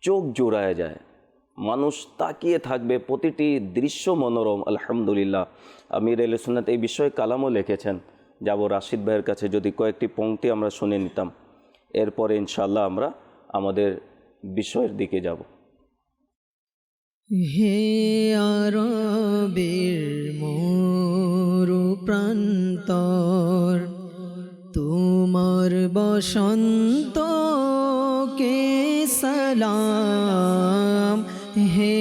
চোখ জোড়ায় যায়, মানুষ তাকিয়ে থাকবে, প্রতিটি দৃশ্য মনোরম। আলহামদুলিল্লাহ আমির আহলে সুন্নাত এই বিষয়ে কালামও লিখেছেন। যাব রাশিদ ভাইয়ের কাছে, যদি কয়েকটি পংক্তি আমরা শুনে নিতাম, এরপরে ইনশাআল্লাহ আমরা আমাদের বিষয়ের দিকে যাব। হে আরবের মরু প্রান্তর, তোমার বসন্ত কে সালাম। হে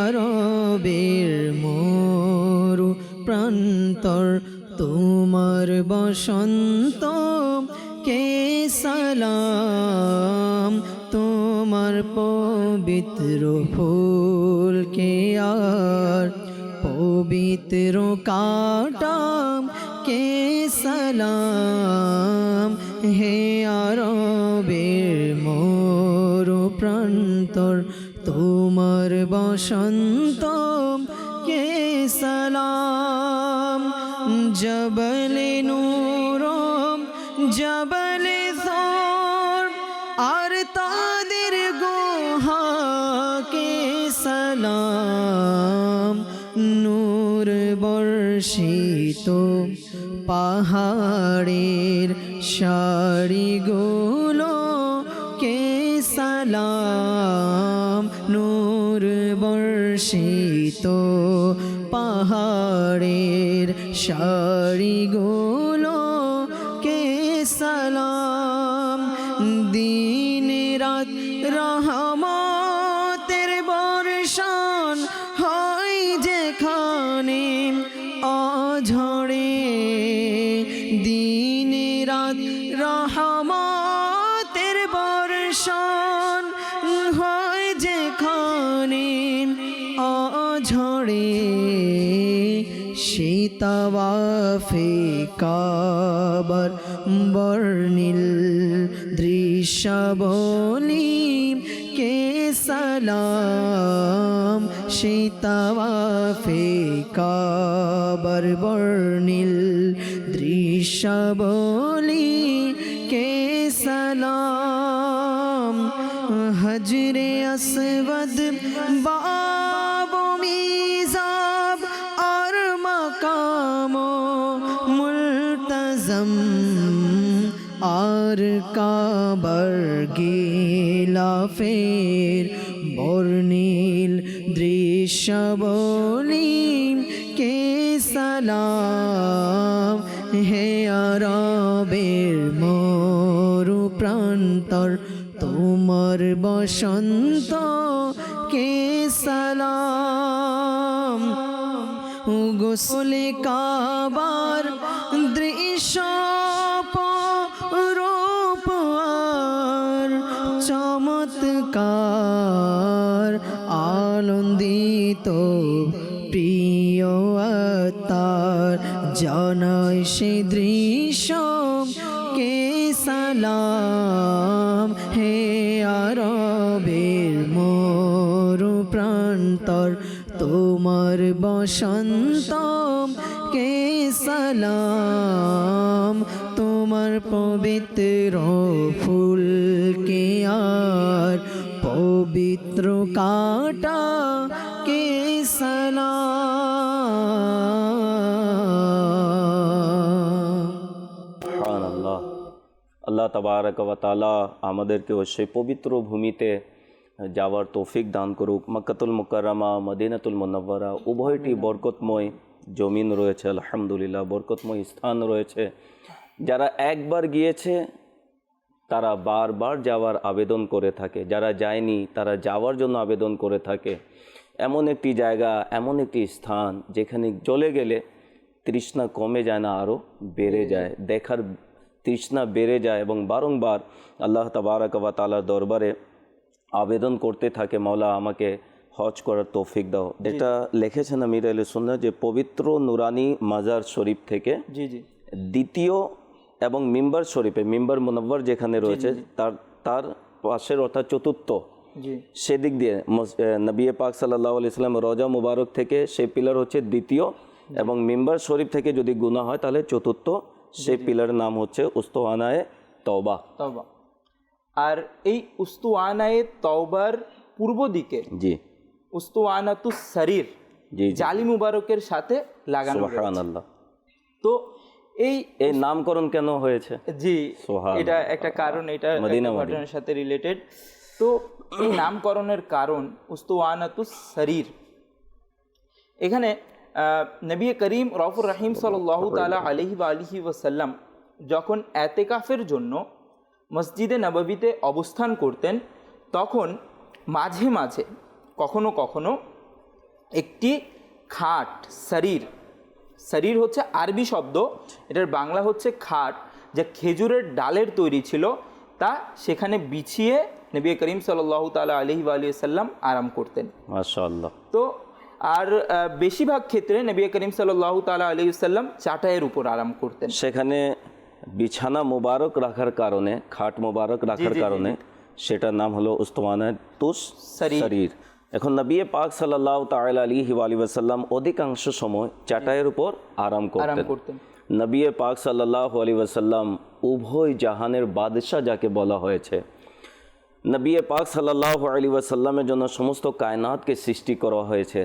আরবের মরু প্রান্তর, তোমার বসন্ত কে সালাম। তোমার পবিত্র ফুল কে আর পবিত্র কাটাম কে সালাম। হে আরবের মরু প্রান্তর, তোমার বসন্ত কে সালাম। জবলে নূরম জবলে সর আর তাদের গুহাকে সালাম। নূর বর্ষিত পাহাড়ের সারিগুলো কে সালাম। নূর বর্ষিত পাহাড়ের সারিগুলো কে সালাম। দিন রাত রহমতের বর্ষণ হয় যেখানে অঝরে। দিন রাত রহমতের বর্ষণ হয় যেখানে অঝরে। শীতাওয়াফে কাবার বর্ণিল দৃশ্যাবলী কে সালাম। শীতাওয়াফে কাবার বর্ণিল দৃশ্যাবলী কে সালাম। হজরে আসওয়াদ বাব মিজাব আর মাকাম মুলতজম আর কাবার গিলাফের বর্ণিল দৃশ্যাবলী কে সালাম। হে আরবের মরু প্রান্তর, তোমার বসন্ত কে সালাম। গোসলে কাবার দৃশ্য রূপ আর চমৎকার আনন্দিত প্রিয় আত্মার জানায় সে দৃশ্য কে সালাম। হে আরবের মরু প্রান্তর, তোমার বসন্ত কে সালাম। তোমার পবিত্র ফুল কে আর পবিত্র কাটা কে সালাম। সুবহানাল্লাহ। আল্লাহ তাবারক ওয়া তাআলা আমাদেরকে সেই পবিত্র ভূমিতে যাওয়ার তৌফিক দান করুক। মক্কাতুল মুকাররমা, মদিনাতুল মুনাওয়ারা উভয়টি বরকতময় জমিন রয়েছে, আলহামদুলিল্লাহ বরকতময় স্থান রয়েছে। যারা একবার গিয়েছে তারা বারবার যাওয়ার আবেদন করে থাকে, যারা যায়নি তারা যাওয়ার জন্য আবেদন করে থাকে। এমন একটি জায়গা, এমন একটি স্থান যেখানে চলে গেলে তৃষ্ণা কমে যায় না, আরও বেড়ে যায়, দেখার তৃষ্ণা বেড়ে যায় এবং বারংবার আল্লাহ তাবারক ওয়া তাআলার দরবারে আবেদন করতে থাকে, মাওলা আমাকে হজ করার তৌফিক দাও। যেটা লিখেছেন আমির আহলে সুন্নাহ যে পবিত্র নুরানি মাজার শরীফ থেকে জি জি দ্বিতীয় এবং মিম্বার শরীফে, মিম্বার মুনাওয়ার যেখানে রয়েছে তার পাশের অর্থাৎ চতুর্থ জি সেদিক দিয়ে নবী পাক সাল্লাল্লাহু আলাইহি সাল্লাম রওজা মুবারক থেকে সেই পিলার হচ্ছে দ্বিতীয়, এবং মিম্বার শরীফ থেকে যদি গুনাহ হয় তাহলে চতুর্থ। সেই পিলারের নাম হচ্ছে উস্তুয়ানায়ে তওবা। তওবা। আর এই উস্তুয়ানায়ে তওবার পূর্ব দিকে জি উস্তুয়ানাতুস সারির জি জালি মুবারকের সাথে লাগানো রয়েছে। সুবহানাল্লাহ। তো এই নামকরণ কেন হয়েছে? জি সুবহানাল্লাহ। এটা একটা কারণ, এটা মদিনা ঘটনার সাথে রিলেটেড। তো এই নামকরণের কারণ উস্তুওয়ানাতুস শরীর। এখানে নবী করিম রউফুর রহিম সাল্লাল্লাহু তাআলা আলাইহি ওয়াসাল্লাম যখন এতেকাফের জন্য মসজিদে নববীতে অবস্থান করতেন, তখন মাঝে মাঝে কখনো কখনো একটি খাট, শরীর হচ্ছে আরবি শব্দ, এটার বাংলা হচ্ছে খাট, যা খেজুরের ডালের তৈরি ছিল, তা সেখানে বিছিয়ে নবী করিম সাল্লাল্লাহু তাআলা আলাইহি ওয়াসাল্লাম আরাম করতেন। মাশাআল্লাহ। তো আর বেশিরভাগ ক্ষেত্রে নবী করিম সাল্লাল্লাহু তাআলা আলাইহি ওয়াসাল্লাম চাটাইয়ের উপর আরাম করতেন। সেখানে বিছানা মোবারক রাখার কারণে, খাট মোবারক রাখার কারণে সেটার নাম হলো উস্তুওয়ানাতুস শরীর। এখন নবী পাক সাল্লাল্লাহু তাআলা আলাইহি ওয়াসাল্লাম অধিকাংশ সময় চাটাইয়ের উপর আরাম করতেন। নবী পাক সাল্লাল্লাহু আলাইহি ওয়াসাল্লাম উভয় জাহানের বাদশাহ যাকে বলা হয়েছে। নবী পাক সাল্লাল্লাহু আলাইহি ওয়াসাল্লামের জন্য সমস্ত কায়নাতকে সৃষ্টি করা হয়েছে,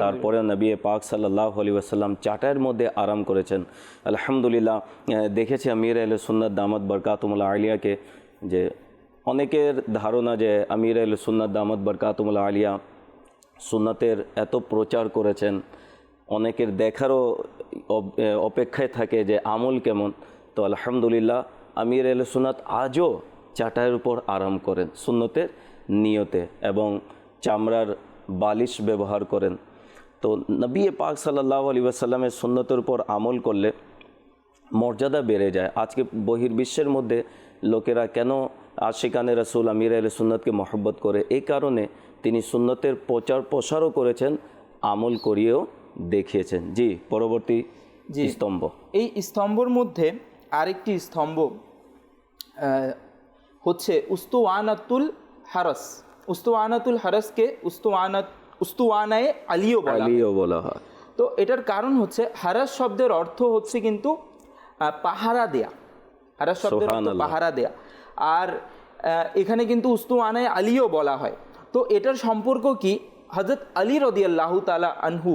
তারপরে নবী পাক সাল্লাল্লাহু আলাইহি ওয়াসাল্লাম চাটাইয়ের মধ্যে আরাম করেছেন। আলহামদুলিল্লাহ, দেখেছি আমির আহলে সুন্নাত দামাত বরকাতুহুল আলিয়াকে, যে অনেকের ধারণা যে আমির আহলে সুন্নাত দামাত বরকাতুহুল আলিয়া সুন্নাতের এত প্রচার করেছেন, অনেকের দেখারও অপেক্ষায় থাকে যে আমল কেমন। তো আলহামদুলিল্লাহ, আমির আহলে সুন্নাত আজও চাটাইয়ের উপর আরাম করেন সুন্নতের নিয়তে, এবং চামড়ার বালিশ ব্যবহার করেন। তো নবী পাক সাল্লাল্লাহু আলাইহি ওয়াসাল্লামের সুন্নতের উপর আমল করলে মর্যাদা বেড়ে যায়। আজকে বহির্বিশ্বের মধ্যে লোকেরা কেন আশিকানে রাসূল আমির আহলে সুন্নাতকে মহব্বত করে, এই কারণে তিনি সুন্নতের প্রচার প্রসারও করেছেন, আমল করিয়েও দেখিয়েছেন। জি, পরবর্তী স্তম্ভ। এই স্তম্ভর মধ্যে আরেকটি স্তম্ভ হচ্ছে উস্তুওয়ানাতুল হারাস। উস্তুওয়ানাতুল হারাসকে উস্তুওয়ানায়ে আলিও বলা হয়। তো এটার কারণ হচ্ছে হারাস শব্দের অর্থ হচ্ছে কিন্তু পাহারা দেয়া। হারাস শব্দের অর্থ পাহারা দেয়া, আর এখানে কিন্তু উস্তুওয়ানায়ে আলিও বলা হয়। তো এটার সম্পর্ক কি? হযরত আলী রাদিয়াল্লাহু তাআলা আনহু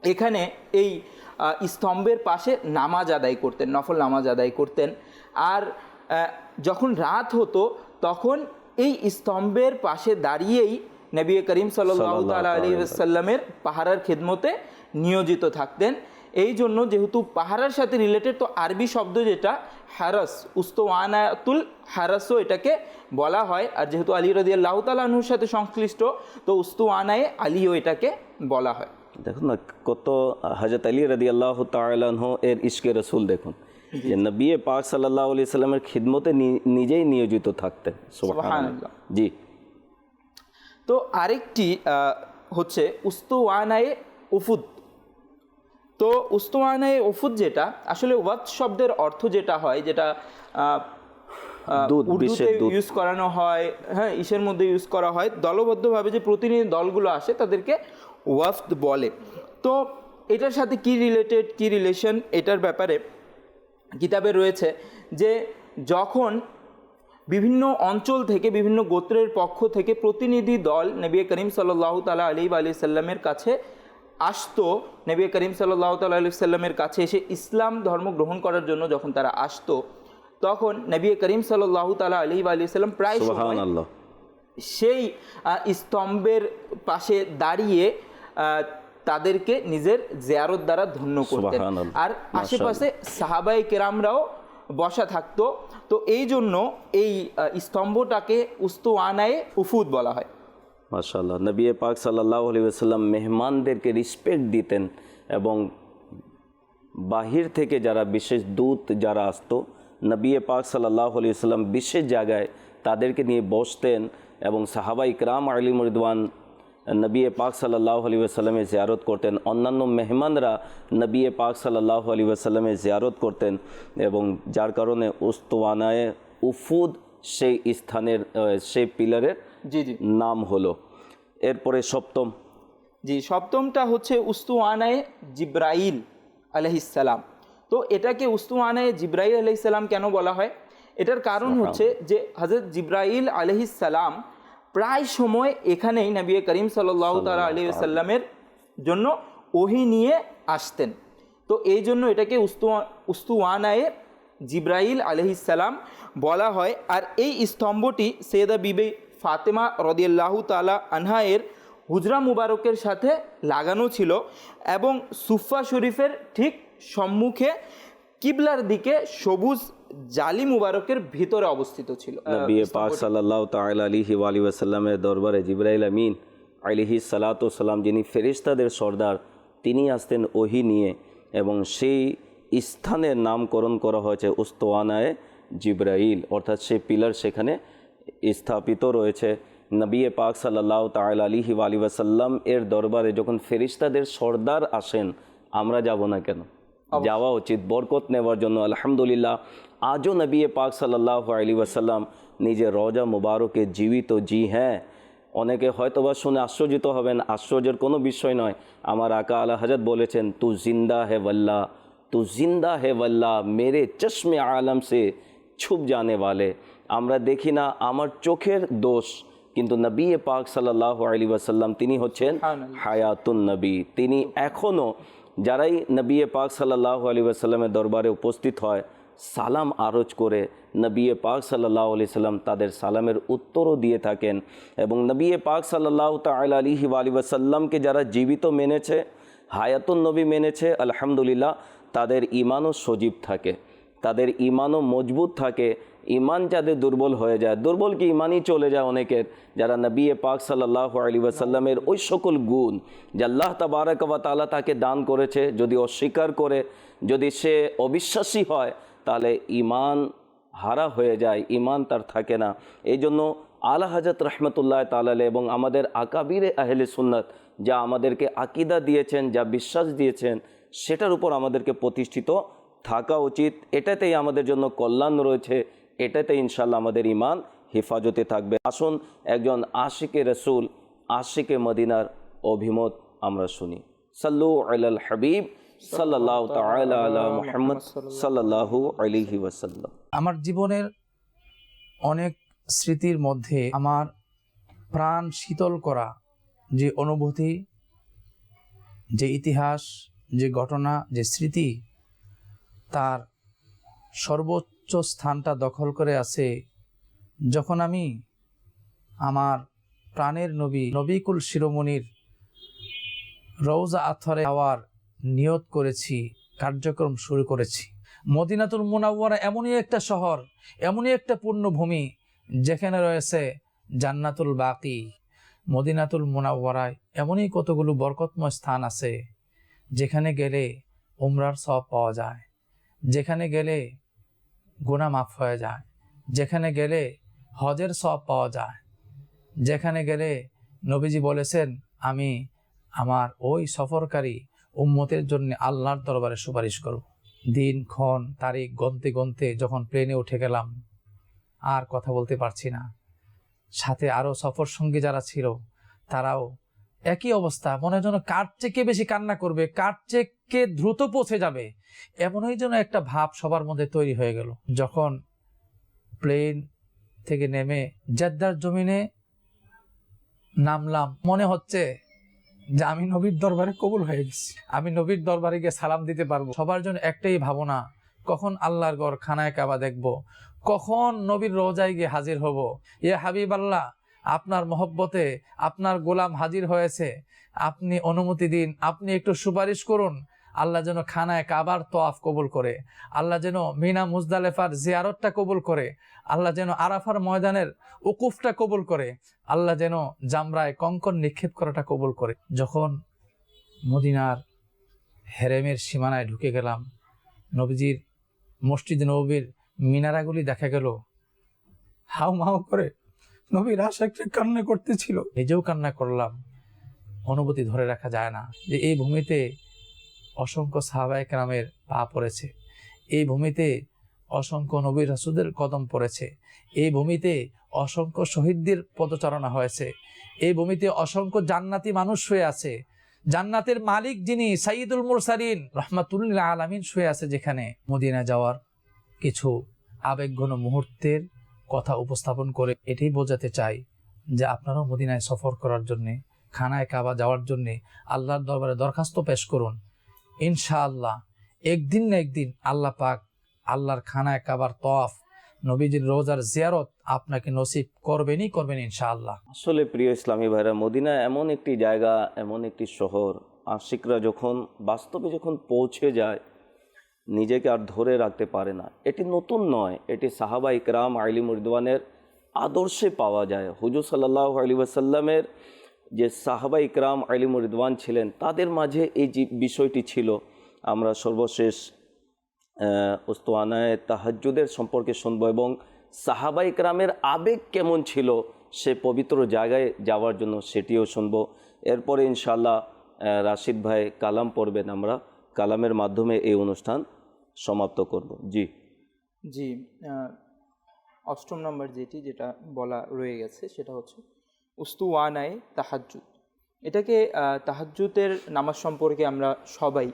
এখানে এই স্তম্ভের পাশে নামাজ আদায় করতেন, নফল নামাজ আদায় করতেন। আর যখন রাত হতো তখন এই স্তম্ভের পাশে দাঁড়িয়েই নবী করিম সাল্লাল্লাহু তাআলা আলাইহি ওয়াসাল্লামের পাহারার খেদমতে নিয়োজিত থাকতেন। এই জন্য যেহেতু পাহারার সাথে রিলেটেড, তো আরবি শব্দ যেটা হারাস, উস্তুওয়ানাতুল হারাসও এটাকে বলা হয়। আর যেহেতু আলী রাদিয়াল্লাহু তাআলা আনহুর সাথে সংশ্লিষ্ট, তো উস্তুওয়ানায়ে আলীও এটাকে বলা হয়। দেখুন না, কত হযরত আলী রাদিয়াল্লাহু তাআলা আনহু এর ইশকে রাসূল দেখুন, যে নবী পাক সাল্লাল্লাহু আলাইহি সাল্লামের খিদমতে নিজেই নিয়োজিত থাকতেন। সুবহানাল্লাহ। জি। তো আরেকটি হচ্ছে উস্তুওয়ানায়ে উফুদ। তো উস্তুওয়ানায়ে উফুদ যেটা আসলে ওয়াত শব্দের অর্থ যেটা হয়, যেটা উর্দুতে ইউজ করানো হয়, হ্যাঁ, ইসের মধ্যে ইউজ করা হয়, দলবদ্ধভাবে যে প্রতিনিধি দলগুলো আসে তাদেরকে ওয়াফদ বলে। তো এটার সাথে কি রিলেটেড, কি রিলেশন, এটার ব্যাপারে কিতাবে রয়েছে যে যখন বিভিন্ন অঞ্চল থেকে, বিভিন্ন গোত্রের পক্ষ থেকে প্রতিনিধি দল নবী করিম সাল্লাল্লাহু তাআলা আলাইহি ওয়াসাল্লামের কাছে আসতো, নবী করিম সাল্লাল্লাহু তাআলা আলাইহি ওয়াসাল্লামের কাছে এসে ইসলাম ধর্ম গ্রহণ করার জন্য যখন তারা আসতো, তখন নবী করিম সাল্লাল্লাহু তাআলা আলাইহি ওয়াসাল্লাম প্রায় সুবহানাল্লাহ সেই স্তম্ভের পাশে দাঁড়িয়ে তাদেরকে নিজের জিয়ারত দ্বারা ধন্য করতেন। আর আশেপাশে সাহাবায়ে কেরামরাও বসা থাকতো। তো এই জন্য এই স্তম্ভটাকে উস্তুওয়ানায়ে উফুদ বলা হয়। মাশাআল্লাহ। নবী পাক সাল্লাল্লাহু আলাইহি ওয়াসাল্লাম মেহমানদেরকে রিসপেক্ট দিতেন, এবং বাহির থেকে যারা বিশেষ দূত যারা আসতো, নবী পাক সাল্লাল্লাহু আলাইহি ওয়াসাল্লাম বিশেষ জায়গায় তাদেরকে নিয়ে বসতেন, এবং সাহাবায়ে কেরাম আলাইহিম রিদওয়ান নবী পাক সাল্লাল্লাহু আলাইহি ওয়াসাল্লামের জিয়ারত করতেন। অন্যান্য মেহমানরা নবী পাক সাল্লাল্লাহু আলাইহি ওয়াসাল্লামের জিয়ারত করতেন, এবং যার কারণে উস্তুওয়ানায়ে উফুদ সেই স্থানের, সেই পিলারের নাম হলো। এরপরে সপ্তম। জি, সপ্তমটা হচ্ছে উস্তুওয়ানায়ে জিব্রাইল আলাইহিস সালাম। তো এটাকে উস্তুওয়ানায়ে জিব্রাইল আলাইহিস সালাম কেন বলা হয়? এটার কারণ হচ্ছে যে হযরত জিব্রাইল আলাইহিস সালাম প্রায় সময় এখানেই নবী করিম সাল্লাল্লাহু তাআলা আলাইহি ওয়াসাল্লামের জন্য ওহী নিয়ে আসতেন। তো এই জন্য এটাকে উস্তুওয়ানায়ে জিব্রাইল আলাইহিসসালাম বলা হয়। আর এই স্তম্ভটি সৈয়দা বিবি ফাতেমা রাদিয়াল্লাহু তাআলা আনহা এর হুজরা মুবারকের সাথে লাগানো ছিল এবং সুফা শরীফের ঠিক সম্মুখে কিবলার দিকে সবুজ জালি মুবারকের ভিতরে অবস্থিত ছিল। নবী পাক সাল্লাল্লাহু তাআলা আলাইহি ওয়া আলিহি ওয়াসাল্লামের দরবারে জিবরাইল আমিন আলাইহিস সালাতু ওয়াস সালাম, যিনি ফেরেশতাদের সর্দার, তিনি আসতেন ওহী নিয়ে, এবং সেই স্থানের নামকরণ করা হয়েছে উস্তওয়ানায়ে জিবরাইল, অর্থাৎ সেই পিলার সেখানে স্থাপিত রয়েছে। নবী পাক সাল্লাল্লাহু তাআলা আলাইহি ওয়া আলিহি ওয়াসাল্লাম এর দরবারে যখন ফেরেশতাদের সর্দার আসেন, আমরা যাব না কেন? যাওয়া উচিত বরকত নেওয়ার জন্য। আলহামদুলিল্লাহ, আজও নবী পাক সাল্লাল্লাহু আলাইহি ওয়াসাল্লাম নিজের রওজা মুবারকে জীবিত। জি হ্যাঁ, অনেকে হয়তোবা শুনে আশ্চর্যিত হবেন, আশ্চর্যের কোনো বিষয় নয়। আমার আকা আলা হযরত বলেছেন, তু জিন্দা হে ওয়াল্লাহ, তু জিন্দা হে ওয়াল্লাহ, মেরে চশমে আলম সে ছুপ জানে ওয়ালে। আমরা দেখি না, আমার চোখের দোষ, কিন্তু নবী পাক সাল্লাল্লাহু আলাইহি ওয়াসাল্লাম তিনি হচ্ছেন হায়াতুন নবী। তিনি এখনও যারাই নবী পাক সাল্লাল্লাহু আলাইহি ওয়াসাল্লামের দরবারে উপস্থিত হয়, সালাম আরজ করে নবী পাক সাল্লাল্লাহু আলাইহি ওয়াসাল্লাম তাদের সালামের উত্তরও দিয়ে থাকেন। এবং নবী পাক সাল্লাল্লাহু তাআলা আলাইহি ওয়াসাল্লামকে যারা জীবিত মেনেছে, হায়াতুন নবী মেনেছে, আলহামদুলিল্লাহ, তাদের ঈমানও সজীব থাকে, তাদের ঈমানও মজবুত থাকে। ঈমান যাদের দুর্বল হয়ে যায়, দুর্বল কি ঈমানই চলে যায় অনেকের, যারা নবী পাক সাল্লাল্লাহু আলাইহি ওয়াসাল্লামের ওই সকল গুণ যে আল্লাহ তাবারক ওয়া তাআলা তাকে দান করেছে, যদি অস্বীকার করে, যদি সে অবিশ্বাসী হয়, তাহলে ঈমান হারা হয়ে যায়, ঈমান তার থাকে না। এই জন্য আলা হযরত রাহমাতুল্লাহ তাআলা আলাইহি এবং আমাদের আকাবিরে আহলে সুন্নাত যা আমাদেরকে আকীদা দিয়েছেন, যা বিশ্বাস দিয়েছেন, সেটার উপর আমাদেরকে প্রতিষ্ঠিত থাকা উচিত। এটাতেই আমাদের জন্য কল্যাণ রয়েছে, এটাতে ইনশাআল্লাহ আমাদের ঈমান হেফাজতে থাকবে। আসুন একজন আশিকে রসুল, আশিকে মদিনার অভিমত আমরা শুনি। সাল্লু আলাল হাবিব সাল্লাল্লাহু তাআলা আলা মুহাম্মদ সাল্লাল্লাহু আলাইহি ওয়াসাল্লাম। আমার জীবনের অনেক স্মৃতির মধ্যে আমার প্রাণ শীতল করা যে অনুভূতি, যে ইতিহাস, যে ঘটনা, যে স্মৃতি, তার সর্বোচ্চ স্থানটা দখল করে আছে যখন আমি আমার প্রাণের নবী নবিকুল শিরোমণির রওজা আথরে যাওয়ার নিয়ত করেছি, কার্যক্রম শুরু করেছি। মদিনাতুল মুনাওয়ারা এমনই একটা শহর, এমনই একটা পুণ্যভূমি যেখানে রয়েছে জান্নাতুল বাকি। মদিনাতুল মুনাওয়ারায় এমনই কতগুলো বরকতময় স্থান আছে যেখানে গেলে উমরার সওয়াব পাওয়া যায়, যেখানে গেলে গুনাহ মাফ হয়ে যায়, যেখানে গেলে হজের সওয়াব পাওয়া যায়, যেখানে গেলে নবীজি বলেছেন আমি আমার ওই সফরকারী উম্মতের জন্য আল্লাহর দরবারে সুপারিশ করব। দিন ক্ষণ তারিখ গনতে গনতে যখন প্লেনে উঠে গেলাম, আর কথা বলতে পারছি না। সাথে আরও সফর সঙ্গী যারা ছিল তারাও একই অবস্থা, মনে হয় যেন কার চেয়ে বেশি কান্না করবে, কার চেয়ে দ্রুত পৌঁছে যাবে, এমনই যেন একটা ভাব সবার মধ্যে তৈরি হয়ে গেল। যখন প্লেন থেকে নেমে জেদ্দার জমিনে নামলাম, মনে হচ্ছে যে আমি নবীর দরবারে কবুল হয়ে গেছি, আমি নবীর দরবারে গিয়ে সালাম দিতে পারবো। সবার জন্য একটাই ভাবনা, কখন আল্লাহর ঘর খানায় কাবা দেখব, কখন নবীর রওজায় গিয়ে হাজির হব। ইয়া হাবিব আল্লাহ, আপনার মহব্বতে আপনার গোলাম হাজির হয়েছে, আপনি অনুমতি দিন, আপনি একটু সুপারিশ করুন। আল্লাহ যেন খানায় কাবার তোয়াফ কবুল করে, আল্লাহ যেন মিনা মুজদালেফার জিয়ারতটা কবুল করে, আল্লাহ যেন আরাফার ময়দানের উকুফটা কবুল করে, আল্লাহ যেন জামরায় কঙ্কর নিক্ষেপ করাটা কবুল করে। যখন মদিনার হেরেমের সীমানায় ঢুকে গেলাম, নবীজির মসজিদ নববীর মিনারাগুলি দেখা গেল, হাউ মাউ করে নবীর আশাকে কান্না করতেছিল, নিজেও কান্না করলাম। অনুভূতি ধরে রাখা যায় না যে এই ভূমিতে অসংখ্য সাহাবায়ে কেরামের পা পড়েছে, এই ভূমিতে অসংখ্য নবী রাসূলদের কদম পড়েছে, এই ভূমিতে অসংখ্য শহীদদের পদচারণা হয়েছে, এই ভূমিতে অসংখ্য জান্নাতি মানুষ শুয়ে আছে, জান্নাতের মালিক যিনি সাইয়্যিদুল মুরসালিন রাহমাতুল লিল আলামিন শুয়ে আছে। যেখানে মদিনা যাওয়ার কিছু আবেগঘন মুহূর্তের কথা উপস্থাপন করে এটাই বোঝাতে চাই যে আপনারাও মদিনায় সফর করার জন্যে, খানায় কাবা যাওয়ার জন্যে আল্লাহর দরবারে দরখাস্ত পেশ করুন। ইনশাআল্লাহ একদিন না একদিন আল্লাহ পাক আল্লাহর খানায় কাবার তওয়াফ, নবীজির রোজার জিয়ারত আপনাকে নসিব করবেন ইনশাআল্লাহ। আসলে প্রিয় ইসলামী ভাইরা, মদিনা এমন একটি জায়গা, এমন একটি শহর, আশিকরা যখন বাস্তবে যখন পৌঁছে যায় নিজেকে আর ধরে রাখতে পারে না। এটি নতুন নয়, এটি সাহাবা ইকরাম আলিম রিদওয়ানের আদর্শে পাওয়া যায়। হুজুর সাল্লাল্লাহু আলাইহি ওয়াসাল্লামের যে সাহাবা ইকরাম আলিম রিদওয়ান ছিলেন, তাদের মাঝে এই যে বিষয়টি ছিল। আমরা সর্বশেষ উস্তানায়ে তাহাজ্জুদের সম্পর্কে শুনবো এবং সাহাবা ইকরামের আবেগ কেমন ছিল সে পবিত্র জায়গায় যাওয়ার জন্য সেটিও শুনবো। এরপরে ইনশাআল্লাহ রাশিদ ভাই কালাম পড়বেন, আমরা কালামের মাধ্যমে এই অনুষ্ঠান সমাপ্ত করব। জি জি, অষ্টম নম্বর যেটা বলা রয়ে গেছে সেটা হচ্ছে উস্তুওয়ানায়ে তাহাজ্জুদ। এটাকে তাহাজ্জুদের নামাজ সম্পর্কে আমরা সবাই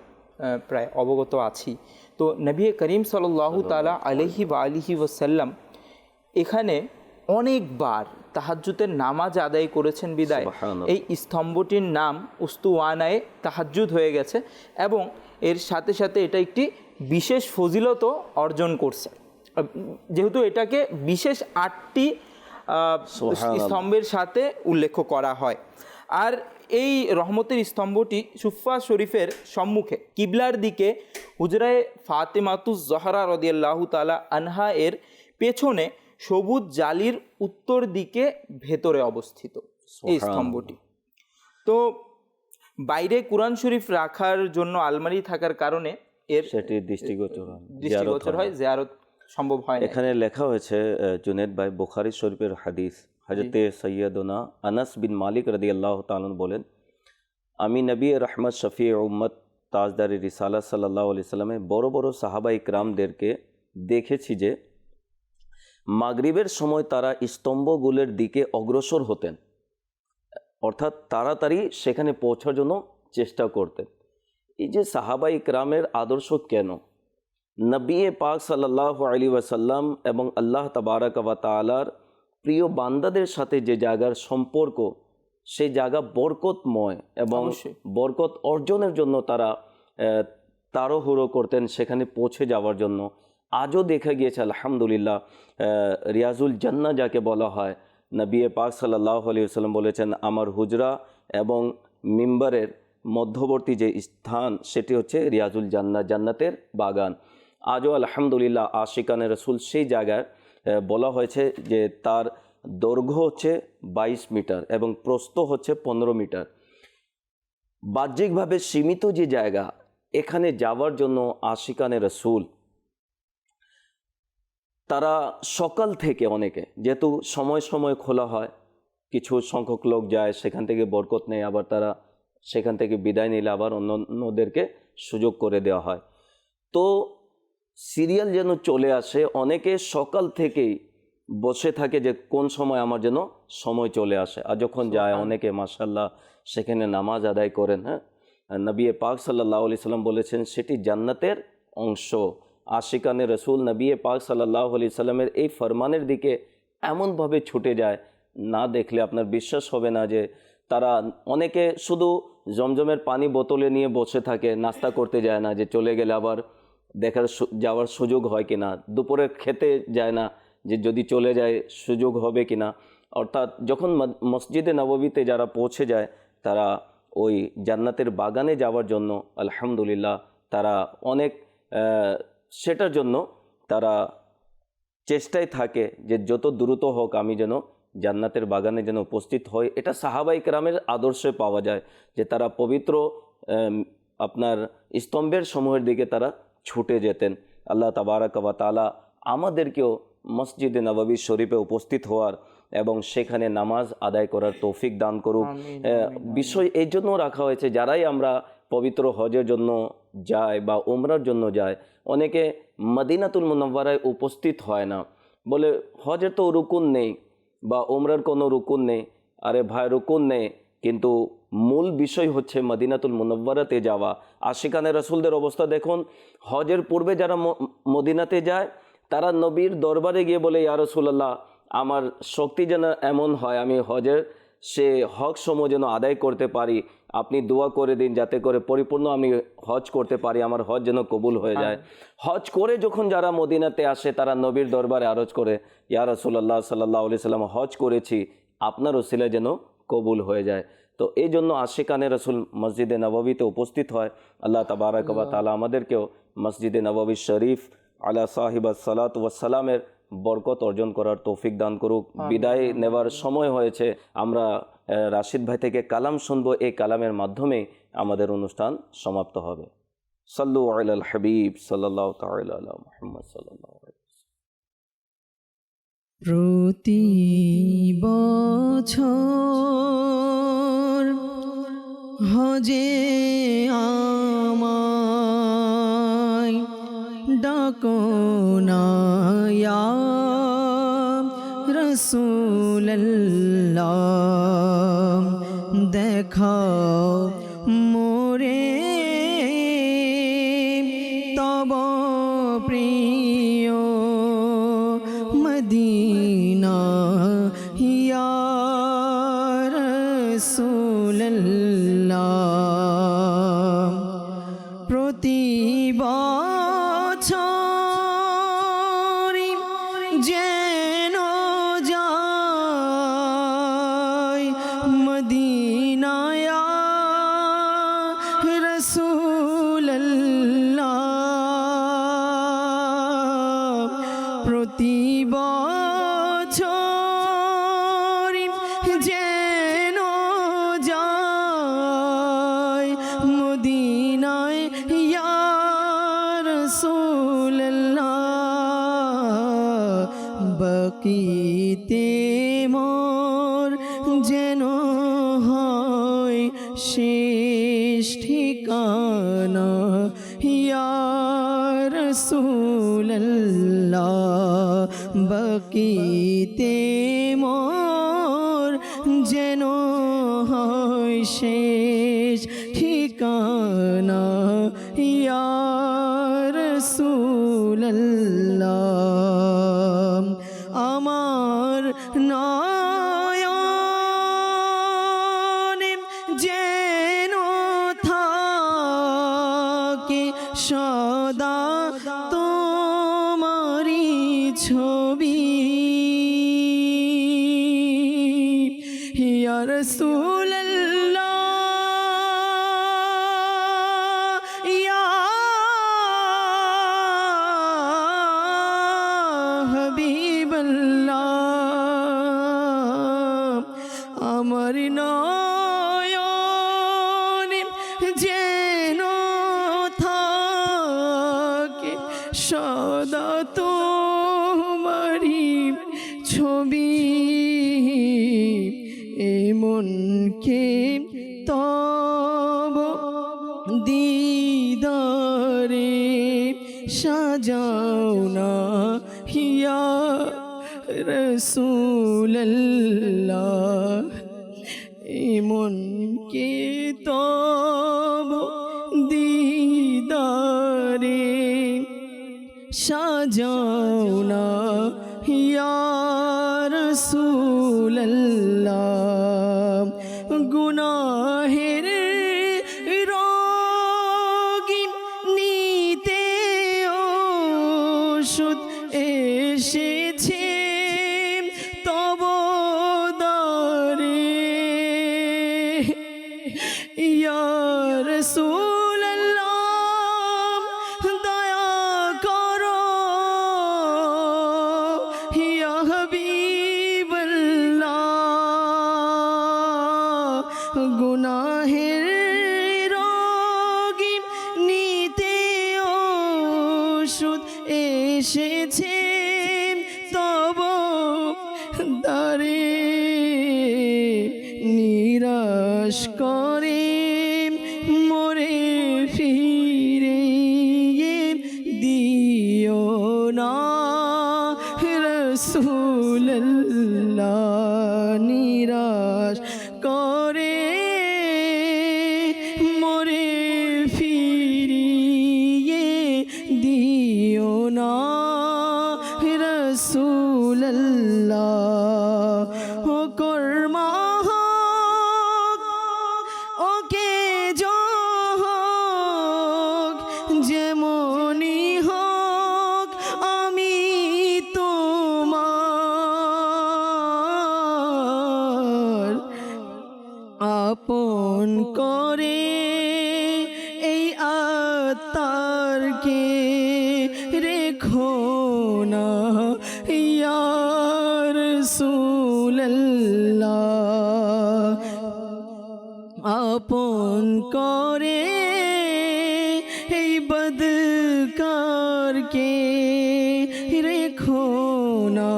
প্রায় অবগত আছি। তো নবী করিম সাল্লাল্লাহু তাআলা আলাইহি ওয়া আলিহি ওয়াসাল্লাম এখানে অনেকবার তাহাজ্জুদের নামাজ আদায় করেছেন বিদায় এই স্তম্ভটির নাম উস্তুওয়ানায়ে তাহাজ্জুদ হয়ে গেছে এবং এর সাথে সাথে এটা একটি বিশেষ ফজিলতও অর্জন করছে, যেহেতু এটাকে বিশেষ 8টি স্তম্ভের সাথে উল্লেখ করা হয়। আর এই রহমতের স্তম্ভটি সুফা শরীফের সম্মুখে কিবলার দিকে হুজরায়ে ফাতেমাতুজ জহরা রাদিয়াল্লাহু তাআলা আনহা এর পেছনে সবুজ জালির উত্তর দিকে ভেতরে অবস্থিত এই স্তম্ভটি। তো বাইরে কুরআন শরীফ রাখার জন্য আলমারি থাকার কারণে এর সেটি দৃষ্টিগোচর হয়, জিয়ারত সম্ভব হয়। এখানে লেখা হয়েছে জুনেদ ভাই, বুখারী শরীফের হাদিস, হযরতে সৈয়দনা আনাস বিন মালিক রাদিয়াল্লাহু তাআলা বলেন, আমি নবী রহমত শফি উম্মত তাজদারি রিসালাত সাল্লাল্লাহু আলাইহি সাল্লামে বড় বড় সাহাবা ইকরামদেরকে দেখেছি যে মাগরিবের সময় তারা স্তম্ভগুলোর দিকে অগ্রসর হতেন, অর্থাৎ তাড়াতাড়ি সেখানে পৌঁছার জন্য চেষ্টা করতেন। এই যে সাহাবা ইকরামের আদর্শ কেন? নবী পাক সাল্লাল্লাহু আলাইহি ওয়াসাল্লাম এবং আল্লাহ তাবারাক ওয়া তাআলার প্রিয় বান্দাদের সাথে যে জায়গার সম্পর্ক, সেই জায়গা বরকতময় এবং বরকত অর্জনের জন্য তারা তাড়াহুড়ো করতেন সেখানে পৌঁছে যাওয়ার জন্য। আজও দেখা গিয়েছে আলহামদুলিল্লাহ, রিয়াজুল জান্নাহ যাকে বলা হয়, নবী পাক সাল্লাল্লাহু আলাইহি ওয়াসাল্লাম বলেছেন আমার হুজরা এবং মিম্বারের মধ্যবর্তী যে স্থান সেটি হচ্ছে রিয়াজুল জান্নাহ, জান্নাতের বাগান। আজও আলহামদুলিল্লাহ আশিকানে রসুল সেই জায়গায় বলা হয়েছে যে তার দৈর্ঘ্য হচ্ছে 22 মিটার এবং প্রস্থ হচ্ছে 15 মিটার। বাহ্যিকভাবে সীমিত যে জায়গা, এখানে যাওয়ার জন্য আশিকানে রসুল তারা সকাল থেকে, অনেকে যেহেতু সময় সময় খোলা হয়, কিছু সংখ্যক লোক যায় সেখান থেকে বরকত নেয়, আবার তারা সেখান থেকে বিদায় নিলে আবার অন্যদেরকে সুযোগ করে দেওয়া হয়। তো সিরিয়াল যেন চলে আসে, অনেকে সকাল থেকেই বসে থাকে যে কোন সময় আমার যেন সময় চলে আসে। আর যখন যায় অনেকে মাশাআল্লাহ সেখানে নামাজ আদায় করেন। হ্যাঁ, নবী পাক সাল্লাল্লাহু আলাইহি সাল্লাম বলেছেন সেটি জান্নাতের অংশ। আশিকানে রসুল নবী পাক সাল্লাল্লাহু আলাইহি সাল্লামের এই ফরমানের দিকে এমনভাবে ছুটে যায়, না দেখলে আপনার বিশ্বাস হবে না যে তারা অনেকে শুধু জমজমের পানি বোতলে নিয়ে বসে থাকে, নাস্তা করতে যায় না যে চলে গেলে আবার যাওয়ার সুযোগ হয় কিনা, দুপুরে খেতে যায় না যে যদি চলে যায় সুযোগ হবে কিনা। অর্থাৎ যখন মসজিদে নববীতে যারা পৌঁছে যায় তারা ওই জান্নাতের বাগানে যাওয়ার জন্য আলহামদুলিল্লাহ তারা অনেক সেটার জন্য তারা চেষ্টায় থাকে যে যত দ্রুত হোক আমি যেন জান্নাতের বাগানে যেন উপস্থিত হই। এটা সাহাবায়ে কেরামের আদর্শে পাওয়া যায় যে তারা পবিত্র আপনার স্তম্ভের সমূহের দিকে তারা ছুটে যেতেন। আল্লাহ তাবারাক ওয়া তাআলা আমাদেরকেও মসজিদে নববী শরীফে উপস্থিত হওয়ার এবং সেখানে নামাজ আদায় করার তৌফিক দান করুক। বিষয় এই জন্য রাখা হয়েছে, যারাই আমরা পবিত্র হজের জন্য যায় বা উমরার জন্য যায়, অনেকে মদিনাতুল মুনাওয়ারায় উপস্থিত হয় না, বলে হজের তো রুকুন নেই বা উমরার কোনো রুকুন নেই। আরে ভাই, রুকুন নেই, কিন্তু মূল বিষয় হচ্ছে মদিনাতুল মুনাওয়ারাতে যাওয়া। আশিকানে রসুলদের অবস্থা দেখুন, হজের পূর্বে যারা মদিনাতে যায় তারা নবীর দরবারে গিয়ে বলে ইয়া রাসূলুল্লাহ আমার শক্তি যেন এমন হয় আমি হজের সে হক সমূহ যেন আদায় করতে পারি। আপনি দোয়া করে দিন যাতে করে পরিপূর্ণ আমি হজ করতে পারি, আমার হজ যেন কবুল হয়ে যায়। হজ করে যখন যারা মদিনাতে আসে তারা নবীর দরবারে আরজ করে, ইয়া রাসূলুল্লাহ সাল্লাল্লাহু আলাইহি সাল্লাম, হজ করেছি, আপনার ওসিলা যেন কবুল হয়ে যায়। তো এই জন্য আশিকানে রসুল মসজিদে নববীতে উপস্থিত হয়। আল্লাহ তাবারাক ওয়া তাআলা আমাদেরকেও মসজিদে নববী শরীফ আলা সাহিবাস সালাত ওয়াস সালামের বরকত অর্জন করার তৌফিক দান করুক। বিদায় নেবার সময় হয়েছে, আমরা রাশিদ ভাই থেকে কালাম শুনবো, এই কালামের মাধ্যমে আমাদের অনুষ্ঠান সমাপ্ত হবে। সাল্লু আলাল হাবিব সাল্লাল্লাহু তাআলা আলা মুহাম্মদ সাল্লাল্লাহু আলাইহি ওয়াসাল্লাম। প্রতি বছর হজে আমায় ডাকো না ইয়া রাসূলুল্লাহ, দেখাও মোরে তব প্রিয় মদিনা ইয়া রাসূলুল্লাহ। প্রতি বছর যেন যায় মদিনা ইয়া রাসূলুল্লাহ। প্রতি বছর যেন যায় মদিনায় ইয়া রাসূলুল্লাহ। বাকিতে মোর যেন হয় শেষ ঠিকানা ইয়া রাসূলুল্লাহ। বাকিতে মোর যেন হয় শেষ ঠিকানা ইয়া রাসূলুল্লাহ। আমার নয়নে যেন থাকে সদা তোমারি ছবি ইয়া রাসূলুল্লাহ, ইয়া হাবিবাল্লাহ। আমার নয়নে যেন থাকে সদা তোমারি ছবি, এমনকে তব দিদারে সাজাও না ইয়া রাসূলুল্লাহ। এমনকে তব দিদারে সাজাও না ইয়া রাসূলুল্লাহ। গুনাহের রোগী নিতে ওষুধ এসেছে তব দ্বারে ইয়া রাসূলুল্লাহ, দয়া করো ইয়া হাবিবাল্লাহ। গুনাহের রোগী নিতে ওষুধ এসেছে তব দ্বারে, নিরাশ করে মোরে ফিরে দিও না রাসূলুল্লাহ। নিরাশ করে মোরে ফিরিয়ে দিও না রাসূলুল্লাহ। ও কর্মা রসুল্লাহ আপন করে এই বদকারকে রেখো না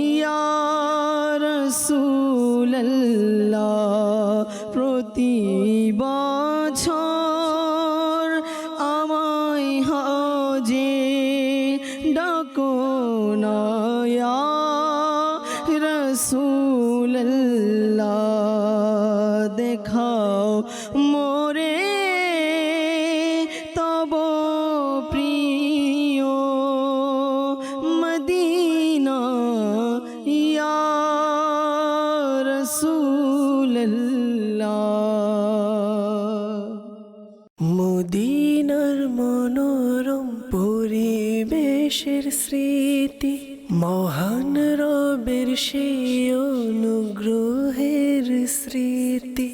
ইয়া রসুল্লাহ প্রতি বছর আমায় হজে ডাকো না ইয়া রসুল্লাহ দেখাও মোরে তব প্রিয় মদিনা ইয়া রসুল্লাহ মদিনার মনোরম পরিবেশের স্মৃতি মহান রবের সেই অনুগ্রহের স্মৃতি